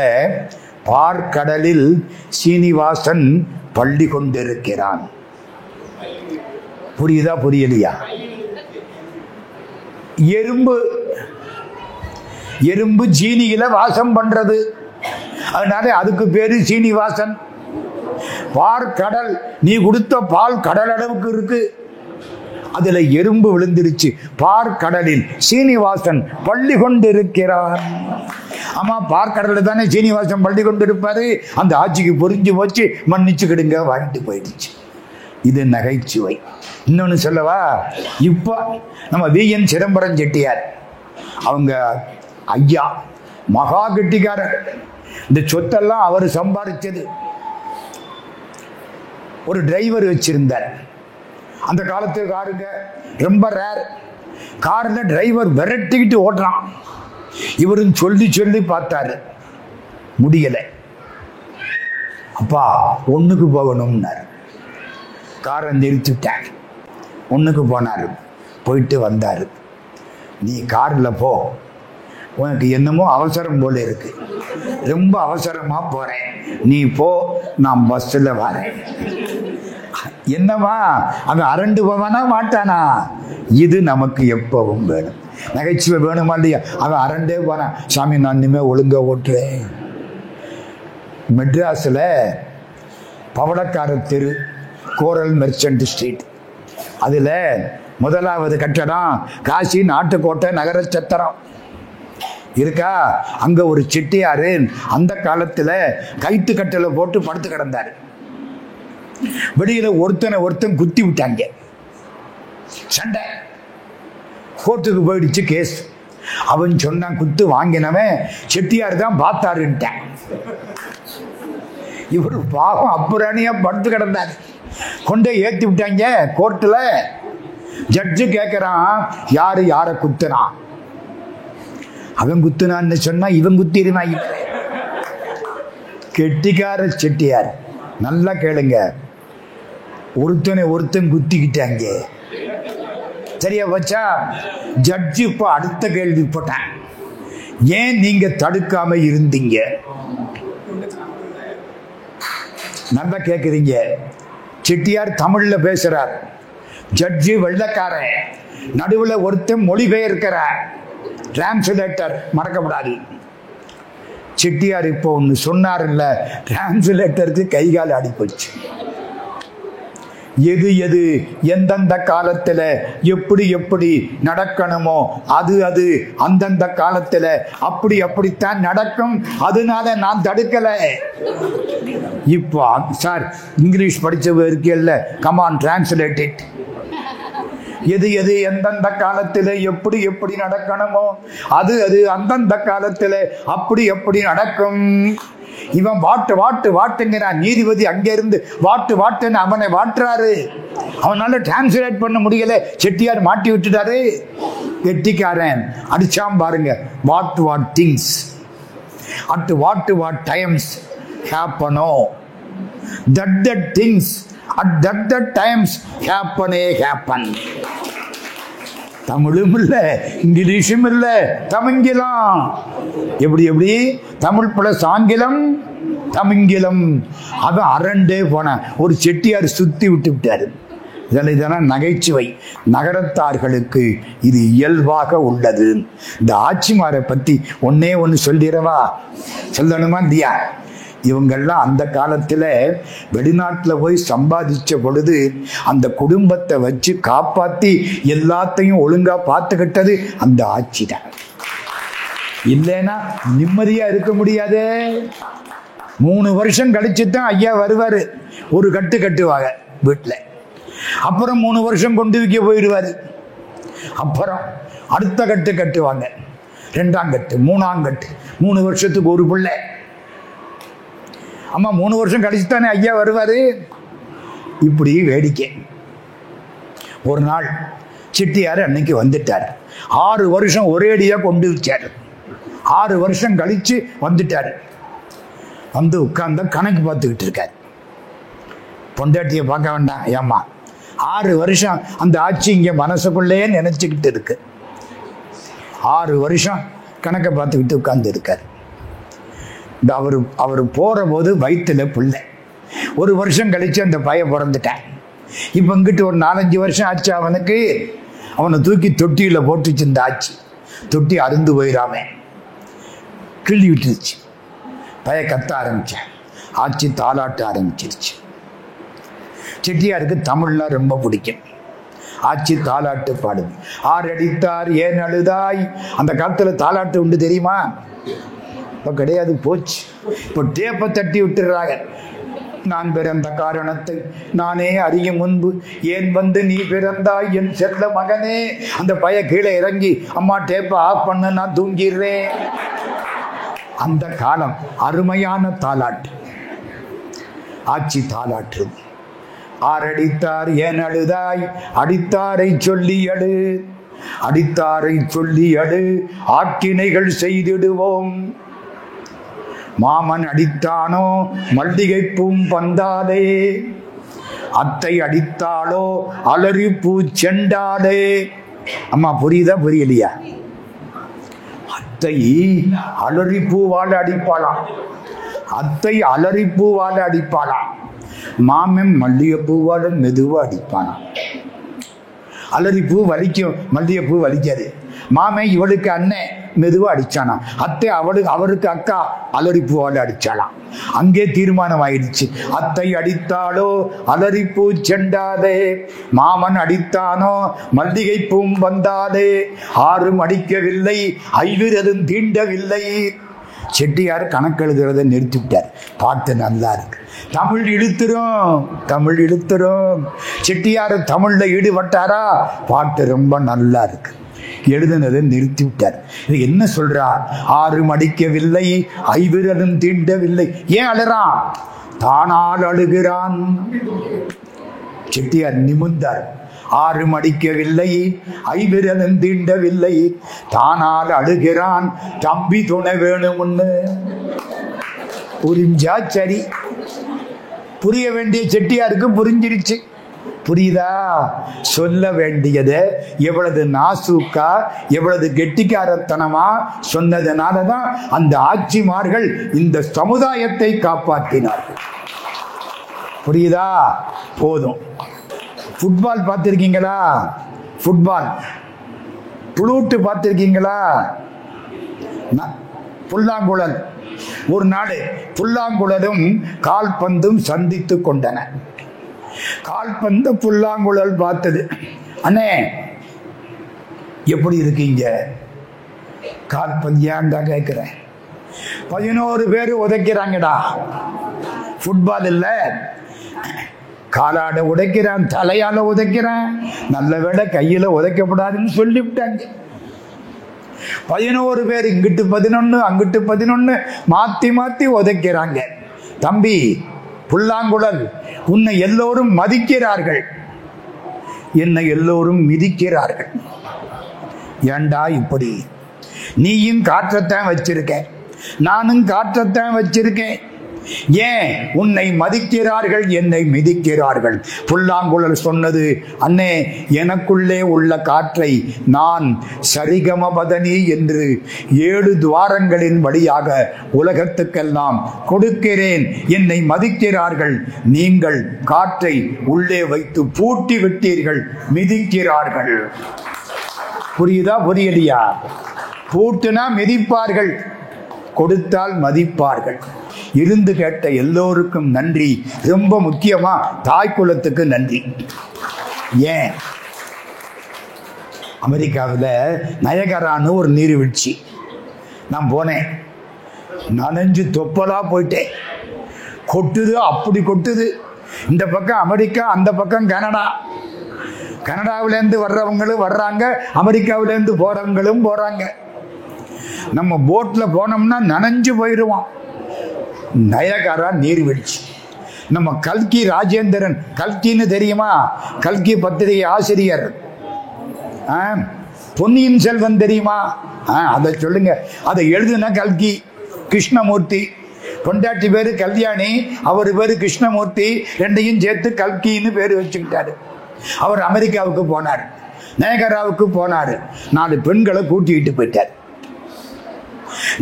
பார்க்கடலில் சீனிவாசன் பள்ளி கொண்டிருக்கிறான். புரியுதா புரியலையா? எறும்பு சீனியில வாசம் பண்றது, அதனால அதுக்கு பேரு சீனிவாசன். பார்க்கடல், நீ கொடுத்த பால் கடல் அளவுக்கு இருக்கு, அதுல எறும்பு விழுந்துருச்சு. பார்க்கடலில் சீனிவாசன் பள்ளி கொண்டிருக்கிறான். ஆமா, பார்க்கடல தானே சீனிவாசன் பள்ளி கொண்டிருப்பாரு. அந்த ஆட்சிக்கு புரிஞ்சு போச்சு. மன்னிச்சுக்கிடுங்க, வாங்கிட்டு போயிடுச்சு. இது நகைச்சுவை. இன்னொன்னு சொல்லவா? இப்ப நம்ம VN சிதம்பரம் செட்டியார், அவங்க ஐயா மகா கெட்டிக்காரர். இந்த சொத்தெல்லாம் அவர் சம்பாதிச்சது. ஒரு டிரைவர் வச்சிருந்தார். அந்த காலத்து காருங்க ரொம்ப ரேர். கார்ல டிரைவர் விரட்டிக்கிட்டு ஓட்டுறான். இவரும் சொல்லி சொல்லி பார்த்தாரு, முடியல. அப்பா, ஒண்ணுக்கு போகணும்னாரு. காரை நிறுத்திட்டார். ஒண்ணுக்கு போனாரு. போயிட்டு வந்தாரு. நீ கார்ல போ, உனக்கு என்னமோ அவசரம் போல இருக்கு, ரொம்ப அவசரமா போறேன், நீ போ, நான் பஸ்ல வரேன். என்னவா அவன் அரண்டு போவானா மாட்டானா? இது நமக்கு எப்பவும் வேணும். நகைச்சுவை வேணுமா இல்லையா? அவன் அரண்டே போறான், சாமி நான் இனிமே ஒழுங்கா ஓட்டுறேன். மெட்ராஸில் பவளக்கார தெரு, கோரல் மெர்ச்சன்ட் ஸ்ட்ரீட், அதில் முதலாவது கட்டடம் காசி நாட்டுக்கோட்டை நகர சத்திரம் இருக்கா. அங்க ஒரு செட்டியாரு அந்த காலத்துல கைத்து கட்டளை போட்டு படுத்து கிடந்தாரு. வெளியில ஒருத்தன் குத்தி விட்டாங்க, சண்டை, கோர்ட்டுக்கு போயிடுச்சு கேஸ். அவன் சொன்னான் குத்து வாங்கினவன் செட்டியார் தான் பார்த்தாருன்ட்டான். இவரு பாவம் அப்புறானியா படுத்து கிடந்தாரு. கொண்டே ஏத்தி விட்டாங்க கோர்ட்டுல. ஜட்ஜு கேட்கிறான், யாரு யார குத்துனான்? அவன் குத்துனான்னு சொன்னா இவன் குத்திருவான். கெட்டிக்கார செட்டியார். நல்லா கேளுங்க, ஒருத்தன் குத்திக்கிட்டாங்க. சரியா வச்சா? ஜட்ஜு இப்ப அடுத்த கேள்வி போட்டான், ஏன் நீங்க தடுக்காம இருந்தீங்க? நல்லா கேக்குறீங்க. செட்டியார் தமிழ்ல பேசுறார், ஜட்ஜு வெள்ளக்காரன், நடுவுல ஒருத்தன் மொழிபெயர்க்கிறார், டிரான்ஸ்லேட்டர், மறக்கப்படாது. செட்டியார் இப்போ ஒன்று சொன்னார் இல்ல, டிரான்ஸ்லேட்டருக்கு கைகால் அடிப்போச்சு. எது எது எந்தெந்த காலத்துல எப்படி எப்படி நடக்கணுமோ அது அது அந்தந்த காலத்துல அப்படித்தான் நடக்கும். அதனால நான் தடுக்கல. இப்போ சார் இங்கிலீஷ் படிச்சவ இருக்கல, கமான் டிரான்ஸ்லேட் இட். எது எது எந்தெந்த காலத்துல எப்படி எப்படி நடக்கணுமோ அது அது அந்தந்த காலத்துல அப்படி நடக்கும். இவன் வாட்டுங்கிறான். நீதிபதி அங்க இருந்து வாட்டுன்னு அவனை வாட்டுறாரு. அவனால டிரான்ஸ்லேட் பண்ண முடியல. செட்டியார் மாட்டி விட்டுட்டாரு. கெட்டிக்காரன் அடிச்சாம் பாருங்க. What things at what times ஹேப்பனோ, that things at that times happen. தமிழும் இல்ல, இங்கிலீஷும் இல்ல, தமிங்கிலம். எப்படி தமிழ் பிளஸ் ஆங்கிலம், தமிங்கிலம். அவன் அரண்டே போன ஒரு செட்டியார் சுத்தி விட்டாரு. இதெல்லாம் நகைச்சுவை. நகரத்தார்களுக்கு இது இயல்பாக உள்ளது. இந்த ஆட்சிமாரை பத்தி ஒன்னே ஒன்று சொல்லிடவா? சொல்லணுமா இல்லையா? இவங்கெல்லாம் அந்த காலத்துல வெளிநாட்டுல போய் சம்பாதிச்ச பொழுது அந்த குடும்பத்தை வச்சு காப்பாத்தி எல்லாத்தையும் ஒழுங்கா பார்த்துக்கிட்டது அந்த ஆட்சி தான். இல்லைன்னா நிம்மதியா இருக்க முடியாது. 3 வருஷம் கழிச்சுதான் ஐயா வருவாரு. ஒரு கட்டு கட்டுவாங்க வீட்டுல. அப்புறம் 3 வருஷம் கொண்டு வைக்க போயிடுவாரு. அப்புறம் அடுத்த கட்டு கட்டுவாங்க, 2ஆம் கட்டு, 3ஆம் கட்டு. 3 வருஷத்துக்கு ஒரு பிள்ளை. அம்மா 3 வருஷம் கழிச்சு தானே ஐயா வருவாரு. இப்படி வேடிக்கை. ஒரு நாள் செட்டியார் அன்னைக்கு வந்துட்டார். 6 வருஷம் ஒரேடியா கொண்டு வச்சார். 6 வருஷம் கழிச்சு வந்துட்டாரு. வந்து உட்கார்ந்த கணக்கு பார்த்துக்கிட்டு இருக்காரு. பொண்டாட்டியை பார்க்க வேண்டாம், ஏம்மா 6 வருஷம் அந்த ஆட்சி இங்க மனசுக்குள்ளே நினைச்சுக்கிட்டு இருக்கு. 6 வருஷம் கணக்கை பார்த்துக்கிட்டு உட்கார்ந்து இருக்காரு. அவர் போற போது வயிற்றுல பிள்ளை. 1 வருஷம் கழிச்சு அந்த பையன் பிறந்துட்டான். இப்ப இங்கிட்டு ஒரு 4-5 வருஷம் ஆச்சு அவனுக்கு. அவனை தூக்கி தொட்டியில போட்டுச்சு இந்த ஆட்சி. தொட்டி அருந்து போயிடாம கிள்ளி விட்டுருச்சு. பைய கத்த ஆரம்பிச்சான். ஆட்சி தாலாட்ட ஆரம்பிச்சிருச்சு. செட்டியாருக்கு தமிழ்னா ரொம்ப பிடிக்கும். ஆட்சி தாலாட்டு பாடுது. ஆறடித்தார் ஏன் அழுதாய். அந்த காலத்துல தாலாட்டு உண்டு தெரியுமா? இப்ப கிடையாது, போச்சு. இப்போ டேப்பை தட்டி விட்டுறாங்க. நான் பிறந்த காரணத்தை நானே அறியும் முன்பு ஏன் வந்து நீ பிறந்தாய் என் செல்ல மகனே. அந்த பைய கீழே இறங்கி அம்மா டேப்பை ஆஃப் பண்ண, நான் தூங்கிடுறேன். அந்த காலம் அருமையான தாலாட்டு. ஆட்சி தாலாட்டு. ஆறடித்தார் ஏன் அழுதாய், அடித்தாரை சொல்லி அழு, அடித்தாரை சொல்லி அழு, ஆக்கினைகள் செய்திடுவோம். மாமன் அடித்தானோ மல்லிகை பூம் பந்தாலே, அத்தை அடித்தாளோ அலறி பூ செண்டாலே. அம்மா புரியுதா புரியலையா? அத்தை அலறிப்பூவால அடிப்பாளாம். அத்தை அலறிப்பூவால அடிப்பாளாம். மாமன் மல்லிகைப்பூவால மெதுவா அடிப்பானாம். அலறிப்பூ வலிக்கும், மல்லிகைப்பூ வலிக்காது. மாமன் இவளுக்கு அண்ணன் மெதுவா அடிச்சானா. அத்தை அவருக்கு அக்கா அலறிப்பூவால அடிச்சாலாம். அங்கே தீர்மானம் ஆயிடுச்சு. அத்தை அடித்தாலோ அலறிப்பூ செண்டாதே, மாமன் அடித்தானோ மல்லிகை பூம் வந்தாதே, ஆறும் அடிக்கவில்லை ஐவிரதும் தீண்டவில்லை. செட்டியார் கணக்கு எழுதுறதை நிறுத்திவிட்டார். பாட்டு நல்லா இருக்கு. தமிழ் இழுத்துரும், தமிழ் இழுத்துரும். செட்டியார் தமிழ்ல ஈடுபட்டாரா? பாட்டு ரொம்ப நல்லா இருக்கு. எழுதுனதை நிறுத்தி விட்டார். இது என்ன சொல்றார்? ஆறும் அடிக்கவில்லை ஐவிரலும் தீண்டவில்லை. ஏன் அழுறான்? தானால் அழுகிறான். செட்டியார் நிமிர்ந்தார். ஆறும் அடிக்கவில்லை ஐவிரலும் தீண்டவில்லை, தானால் அழுகிறான், தம்பி துணை வேணும்னு. புரிஞ்சா சரி. புரிய வேண்டிய செட்டியாருக்கு புரிஞ்சிருச்சு. புரியுதா? சொல்ல வேண்டியது எவ்வளவு நாசூக்கா, எவ்வளவு கெட்டிக்காரத்தனமா சொன்னதுனாலதான் அந்த ஆட்சிமார்கள் இந்த சமுதாயத்தை காப்பாற்றினார்கள். புரியுதா? போதும். ஃபுட்பால் பார்த்திருக்கீங்களா? ஃபுட்பால் புளூட்டு பார்த்திருக்கீங்களா? புல்லாங்குழல். ஒரு நாடு புல்லாங்குழலும் கால்பந்தும் சந்தித்து கொண்டன. கால்பந்து புல்லாங்குழல் பார்த்தது. அண்ணே எப்படி இருக்கீங்க? கால்பந்து ஏன்டா கேட்கிறேன். 11 பேர் உதைக்கிறாங்கடா. ஃபுட்பால் இல்ல, காலாட உதைக்கிறான், தலையால உதைக்கிறான். நல்ல வேளை கையில உதைக்கப்படாதுன்னு சொல்லிவிட்டாங்க. 11 பேர், இங்கிட்டு 11 அங்கிட்டு 11 மாத்தி மாத்தி உதைக்கிறாங்க. தம்பி புல்லாங்குழல், உன்னை எல்லோரும் மதிக்கிறார்கள், என்னை எல்லோரும் மிதிக்கிறார்கள். ஏண்டா இப்படி? நீயும் காற்றத்தான் வச்சிருக்க, நானும் காற்றத்தான் வச்சிருக்கேன். ஏன் உன்னை மதிக்கிறார்கள், என்னை மிதிக்கிறார்கள்? புல்லாங்குழல் சொன்னது, அண்ணே எனக்குள்ளே உள்ள காற்றை நான் சரிகமபதனி என்று 7 துவாரங்களின் வழியாக உலகத்துக்கெல்லாம் கொடுக்கிறேன். என்னை மதிக்கிறார்கள், நீங்கள் காற்றை உள்ளே வைத்து பூட்டி விட்டீர்கள், மிதிக்கிறார்கள். புரியுதா? புரியலையா? பூட்டுனா மிதிப்பார்கள், கொடுத்தால் மதிப்பார்கள். இருந்து கேட்ட எல்லோருக்கும் நன்றி. ரொம்ப முக்கியமா தாய் குலத்துக்கு நன்றி. ஏன்? அமெரிக்காவில் நயகரான்னு ஒரு நீர்வீழ்ச்சி. நான் போனேன், நனைஞ்சு தொப்பலா போயிட்டேன். கொட்டுது, அப்படி கொட்டுது. இந்த பக்கம் அமெரிக்கா, அந்த பக்கம் கனடா. கனடாவிலேருந்து வர்றவங்களும் வர்றாங்க, அமெரிக்காவிலேருந்து போறவங்களும் போறாங்க. நம்ம போட்ல போனோம்னா நனைஞ்சு போயிடுவோம். நயகரா நீர்வீழ்ச்சி. நம்ம கல்கி ராஜேந்திரன், கல்கின்னு தெரியுமா? கல்கி பத்திரிகை ஆசிரியர். பொன்னியின் செல்வன் தெரியுமா? அதை சொல்லுங்க. அதை எழுதுன கல்கி கிருஷ்ணமூர்த்தி. பொண்டாட்டி பேரு கல்யாணி, அவர் பேரு கிருஷ்ணமூர்த்தி. ரெண்டையும் சேர்த்து கல்கின்னு பேரு வச்சுக்கிட்டாரு. அவர் அமெரிக்காவுக்கு போனார், நயகராவுக்கு போனாரு. 4 பெண்களை கூட்டிக்கிட்டு போயிட்டார்.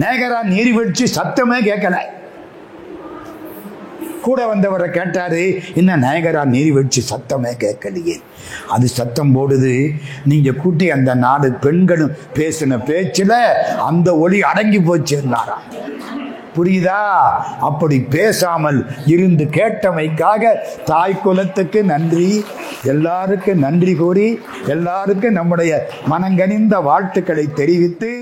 நயகரா நீர்வீழ்ச்சி சத்தமே கேட்கல. கூட வந்தவரை கேட்டாரு, என்ன நயகரா நீர்வீழ்ச்சி சத்தமே கேட்கலையே? அது சத்தம் போடுது, நீங்க கூட்டி அந்த 4 பெண்களும் பேசின பேச்சுல அந்த ஒலி அடங்கி போச்சுன்னாரா. புரியுதா? அப்படி பேசாமல் இருந்து கேட்டமைக்காக தாய் குலத்துக்கு நன்றி. எல்லாருக்கும் நன்றி கூறி எல்லாருக்கும் நம்முடைய மனங்கனிந்த வாழ்த்துக்களை தெரிவித்து